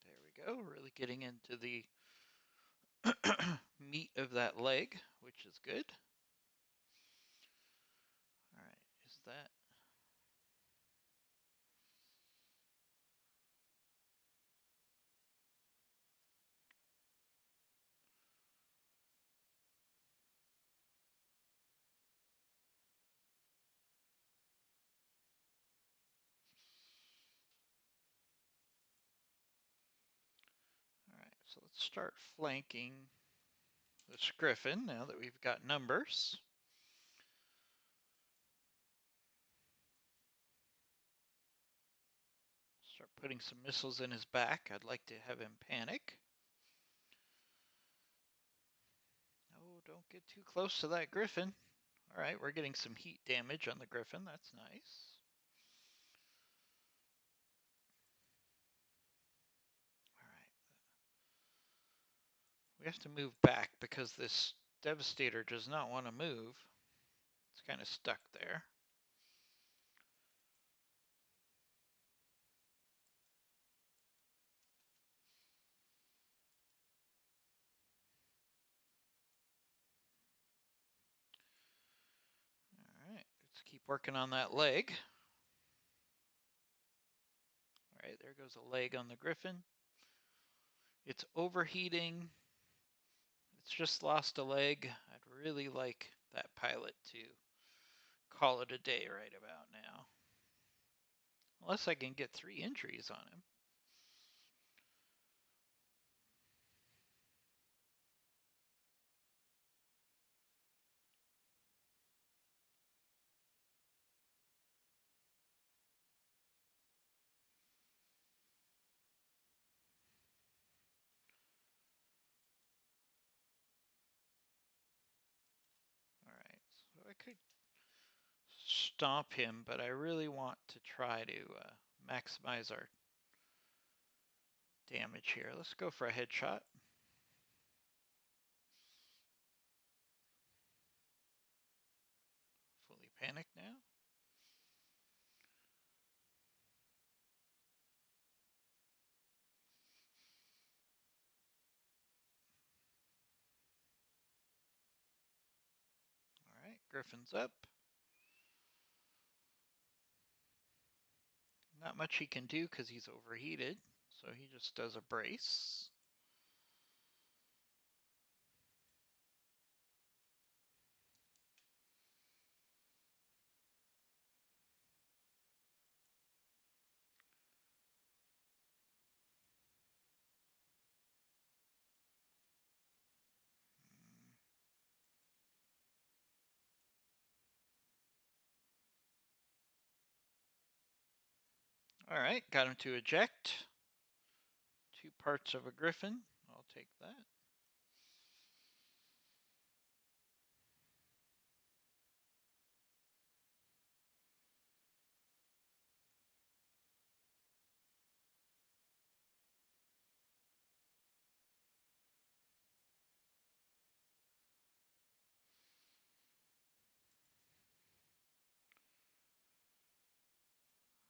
There we go, really getting into the meat of that leg, which is good. All right, is that? All right, so let's start flanking this Griffin now that we've got numbers. Start putting some missiles in his back. I'd like to have him panic. Oh, don't get too close to that Griffin. All right, we're getting some heat damage on the Griffin. That's nice. All right. We have to move back because this Devastator does not want to move. It's kind of stuck there. All right, let's keep working on that leg. All right, there goes a leg on the Griffin. It's overheating. It's just lost a leg. I'd really like that pilot to call it a day right about now. Unless I can get 3 injuries on him. could stomp him, but I really want to try to maximize our damage here. Let's go for a headshot. Fully panicked now. All right, Griffin's up. Not much he can do because he's overheated, so he just does a brace. All right, got him to eject. 2 parts of a Griffin. I'll take that.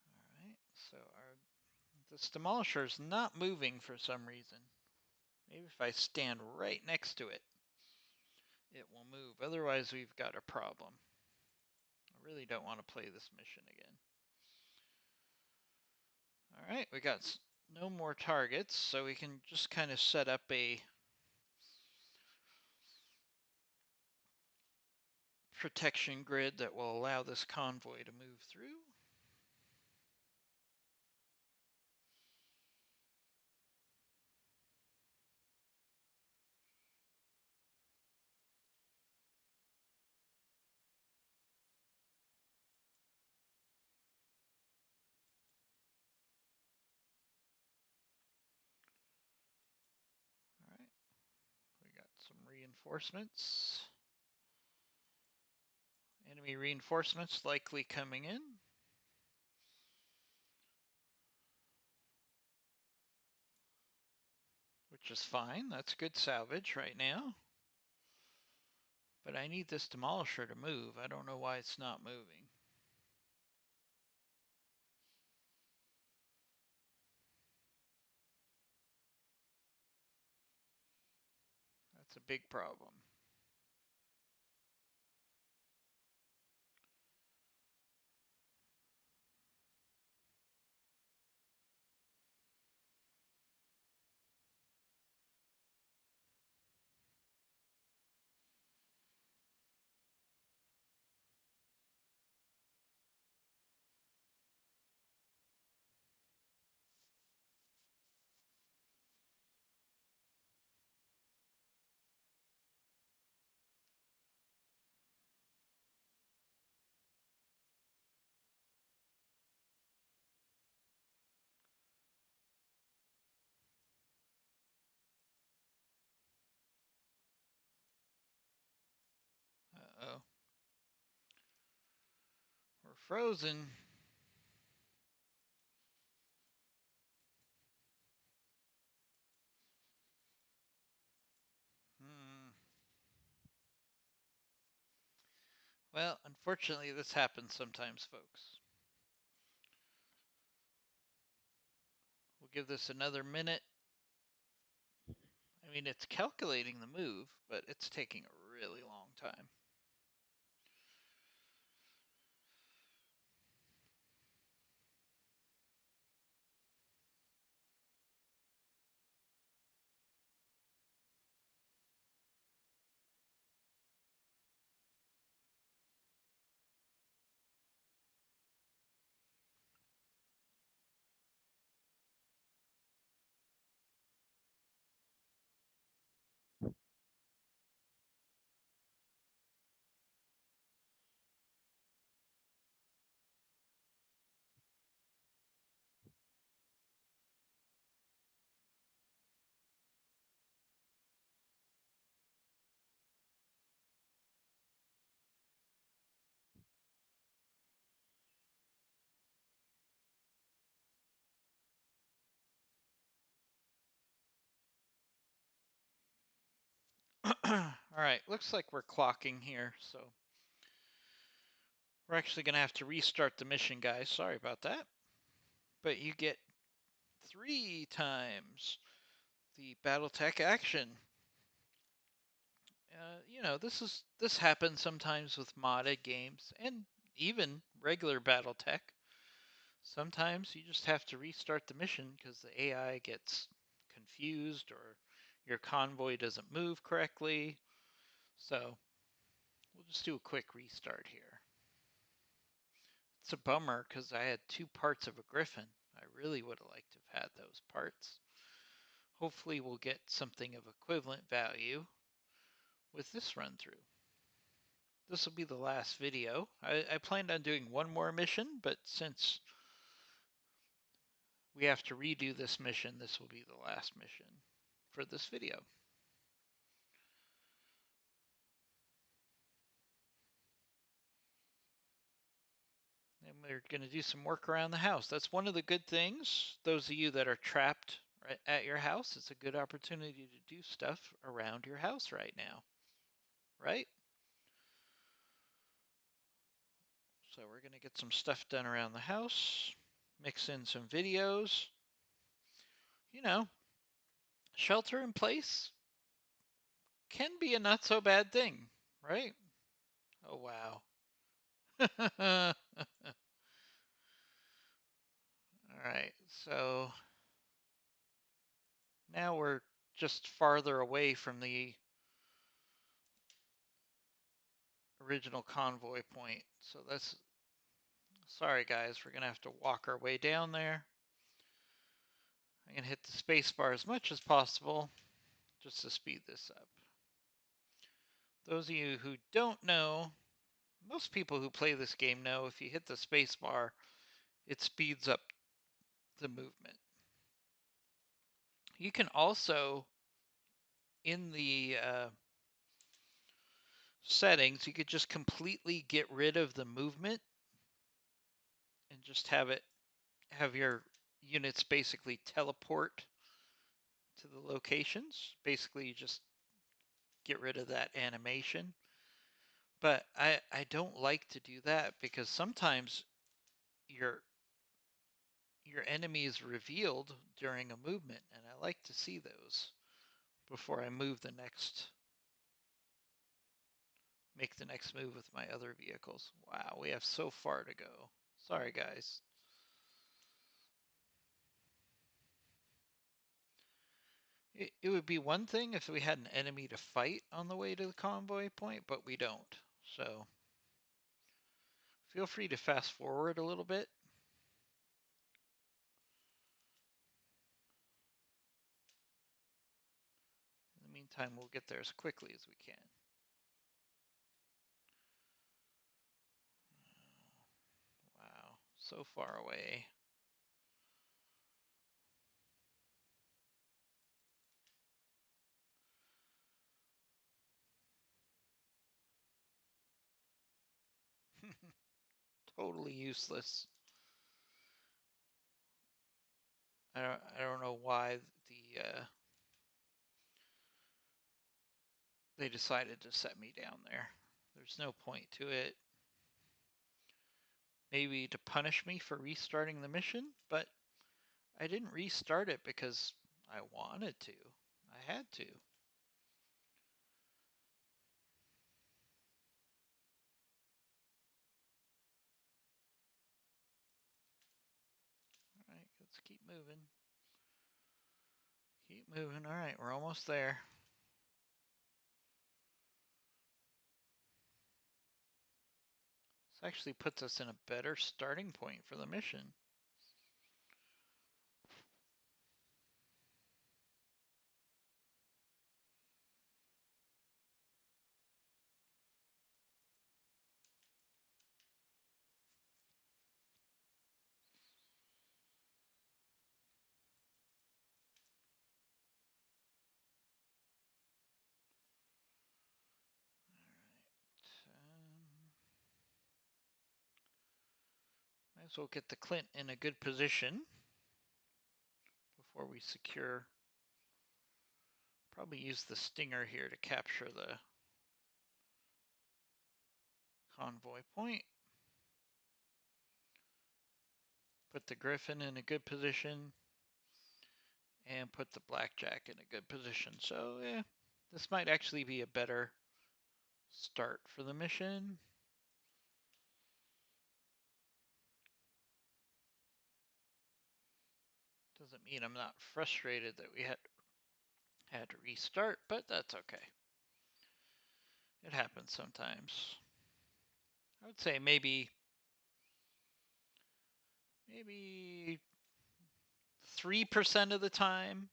All right, so this Demolisher is not moving for some reason. Maybe if I stand right next to it, it will move. Otherwise, we've got a problem. I really don't want to play this mission again. All right, we got no more targets, so we can just kind of set up a protection grid that will allow this convoy to move through. All right, we got some reinforcements. Enemy reinforcements likely coming in. Which is fine. That's good salvage right now. But I need this Demolisher to move. I don't know why it's not moving. That's a big problem. Uh-oh. We're frozen. Well, unfortunately, this happens sometimes, folks. We'll give this another minute. I mean, it's calculating the move, but it's taking a really long time. Alright, looks like we're clocking here, so we're actually going to have to restart the mission, guys. Sorry about that. But you get 3 times the Battletech action. You know, this happens sometimes with modded games and even regular Battletech. Sometimes you just have to restart the mission because the AI gets confused or your convoy doesn't move correctly. So we'll just do a quick restart here. It's a bummer because I had 2 parts of a Griffin. I really would have liked to have had those parts. Hopefully we'll get something of equivalent value with this run through. This will be the last video. I planned on doing one more mission, but since we have to redo this mission, this will be the last mission for this video. And we're going to do some work around the house. That's one of the good things. Those of you that are trapped right at your house, it's a good opportunity to do stuff around your house right now, right? So we're going to get some stuff done around the house, mix in some videos. You know, shelter in place can be a not so bad thing, right? Oh, wow. All right, so now we're just farther away from the original convoy point. So that's, sorry guys, we're gonna have to walk our way down there. I'm gonna hit the space bar as much as possible just to speed this up. Those of you who don't know, most people who play this game know if you hit the space bar, it speeds up the movement. You can also, in the settings, you could just completely get rid of the movement and just have your units basically teleport to the locations. Basically, you just get rid of that animation. But I don't like to do that because sometimes your enemy is revealed during a movement, and I like to see those before I move the next make the next move with my other vehicles. Wow, we have so far to go. Sorry guys. It would be one thing if we had an enemy to fight on the way to the convoy point, but we don't. So feel free to fast forward a little bit. In the meantime, we'll get there as quickly as we can. Wow, so far away. Totally useless. I don't know why they decided to set me down there. There's no point to it. Maybe to punish me for restarting the mission, but I didn't restart it because I wanted to. I had to. All right, let's keep moving. Keep moving. All right, we're almost there. This actually puts us in a better starting point for the mission. Might as well get the Clint in a good position before we secure Probably use the stinger here to capture the convoy point. Put the Griffin in a good position. And put the Blackjack in a good position. So, yeah, this might actually be a better start for the mission. Doesn't mean I'm not frustrated that we had to restart, but that's okay. It happens sometimes. I would say maybe 3% of the time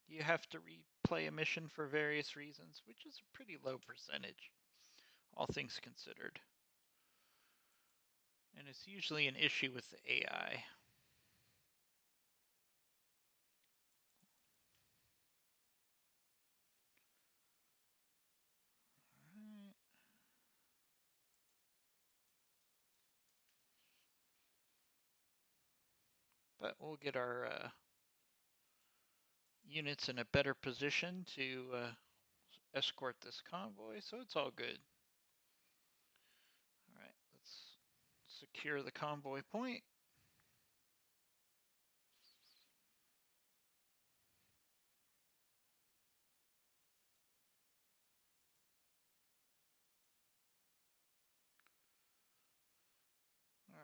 you have to replay a mission for various reasons, which is a pretty low percentage, all things considered. And it's usually an issue with the AI. All right. But we'll get our units in a better position to escort this convoy, so it's all good. All right, let's secure the convoy point.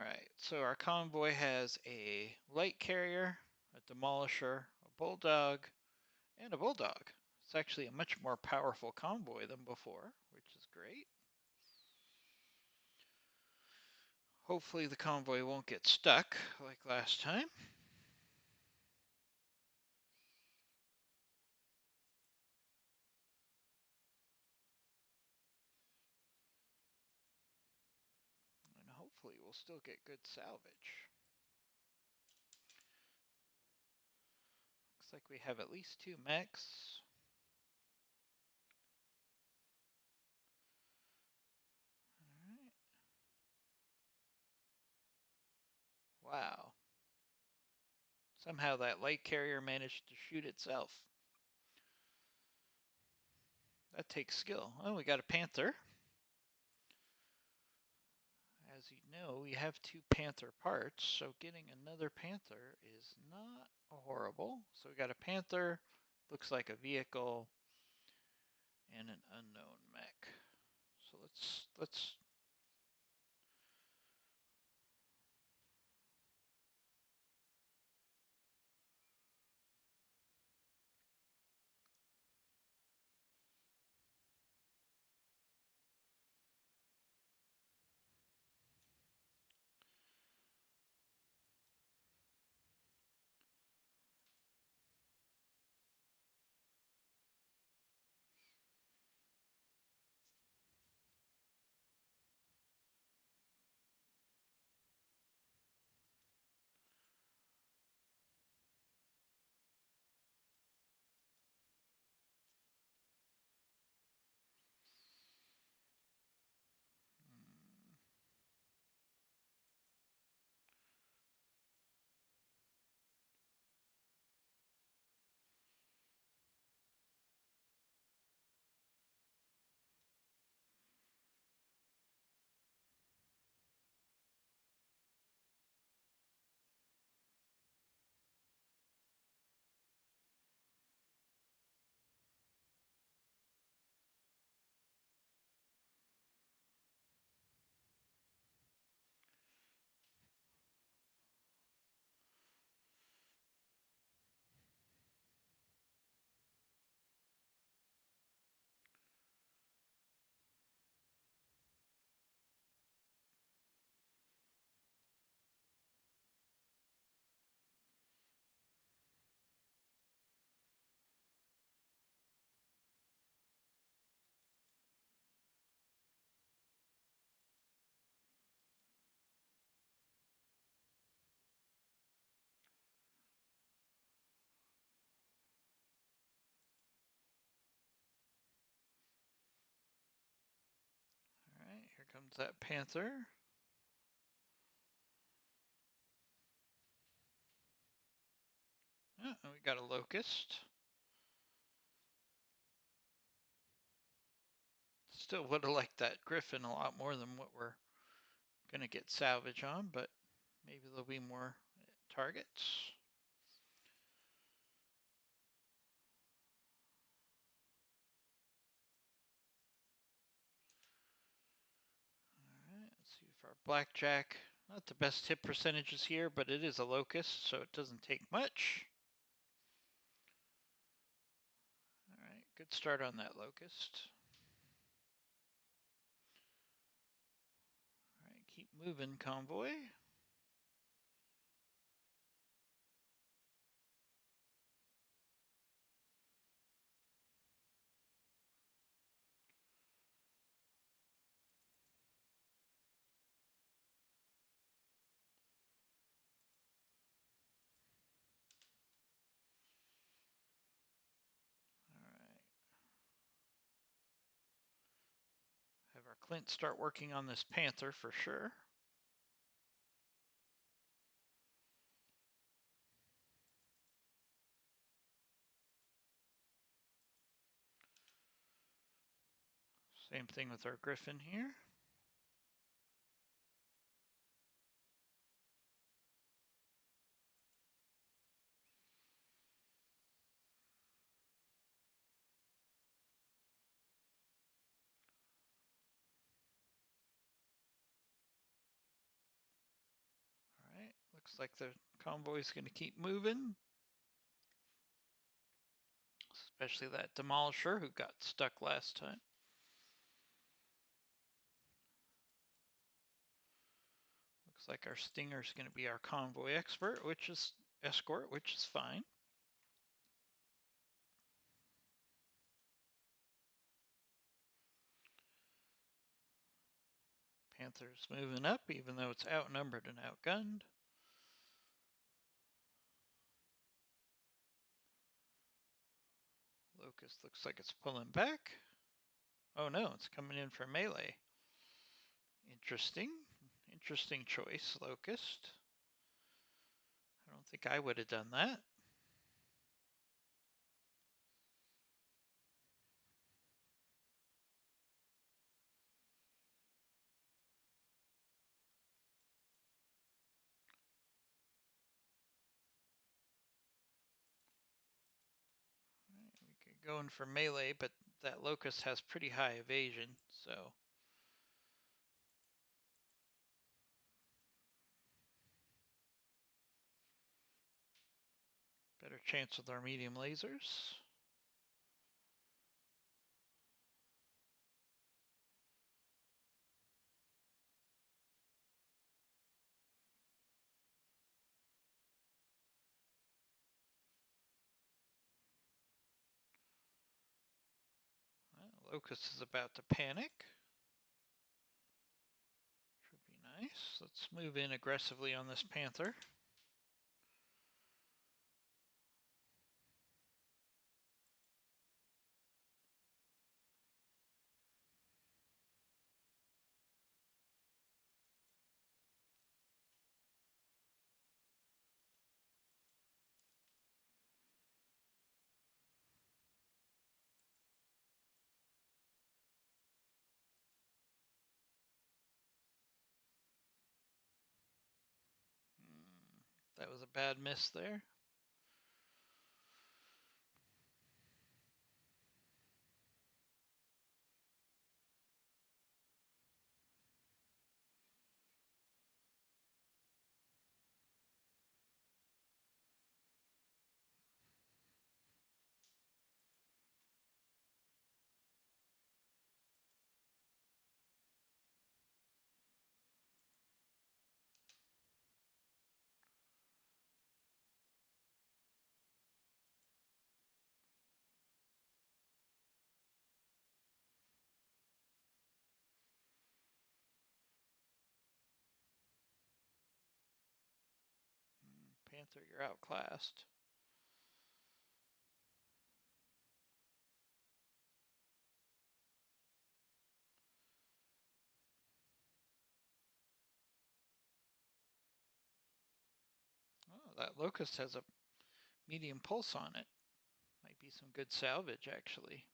All right, so our convoy has a light carrier, a demolisher, a bulldog, and a bulldog. It's actually a much more powerful convoy than before, which is great. Hopefully the convoy won't get stuck like last time. And hopefully we'll still get good salvage. Looks like we have at least 2 mechs. All right. Wow. Somehow that light carrier managed to shoot itself. That takes skill. Oh, we got a Panther. As you know, we have 2 Panther parts, so getting another Panther is not horrible. So we got a Panther, looks like a vehicle, and an unknown mech. So let's All right, here comes that Panther. Oh, we got a Locust. Still would have liked that Griffin a lot more than what we're going to get salvage on, but maybe there'll be more targets. All right, let's see if our blackjack, not the best hit percentages here, but it is a locust, so it doesn't take much. All right, good start on that locust. All right, keep moving, convoy. All right. Have our Clint start working on this Panther for sure. Same thing with our Griffin here. All right, looks like the convoy's going to keep moving. Especially that Demolisher who got stuck last time. Looks like our Stinger's going to be our convoy escort, which is fine. Panther's moving up, even though it's outnumbered and outgunned. Locust looks like it's pulling back. Oh no, it's coming in for melee. Interesting choice, Locust. I don't think I would have done that. We could go in for melee, but that Locust has pretty high evasion, so better chance with our medium lasers. Well, Locust is about to panic. Should be nice. Let's move in aggressively on this Panther. That was a bad miss there. Panther, you're outclassed. Oh, that Locust has a medium pulse on it. Might be some good salvage, actually.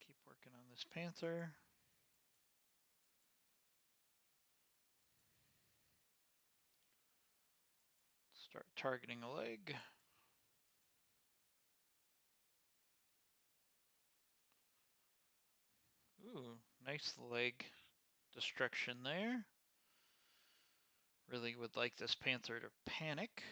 Keep working on this panther. Start targeting a leg. Ooh, nice leg destruction there. Really would like this panther to panic.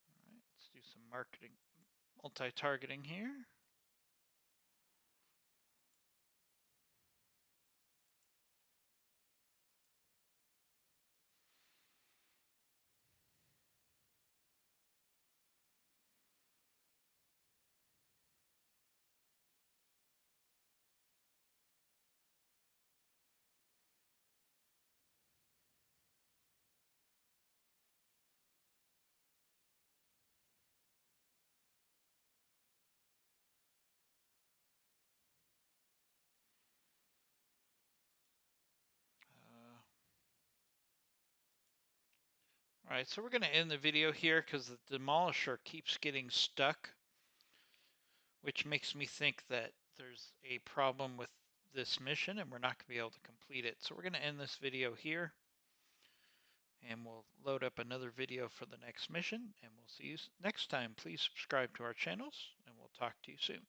All right, let's do some marketing, multi-targeting here. All right, so we're going to end the video here because the demolisher keeps getting stuck, which makes me think that there's a problem with this mission and we're not going to be able to complete it. So we're going to end this video here, and we'll load up another video for the next mission, and we'll see you next time. Please subscribe to our channels, and we'll talk to you soon.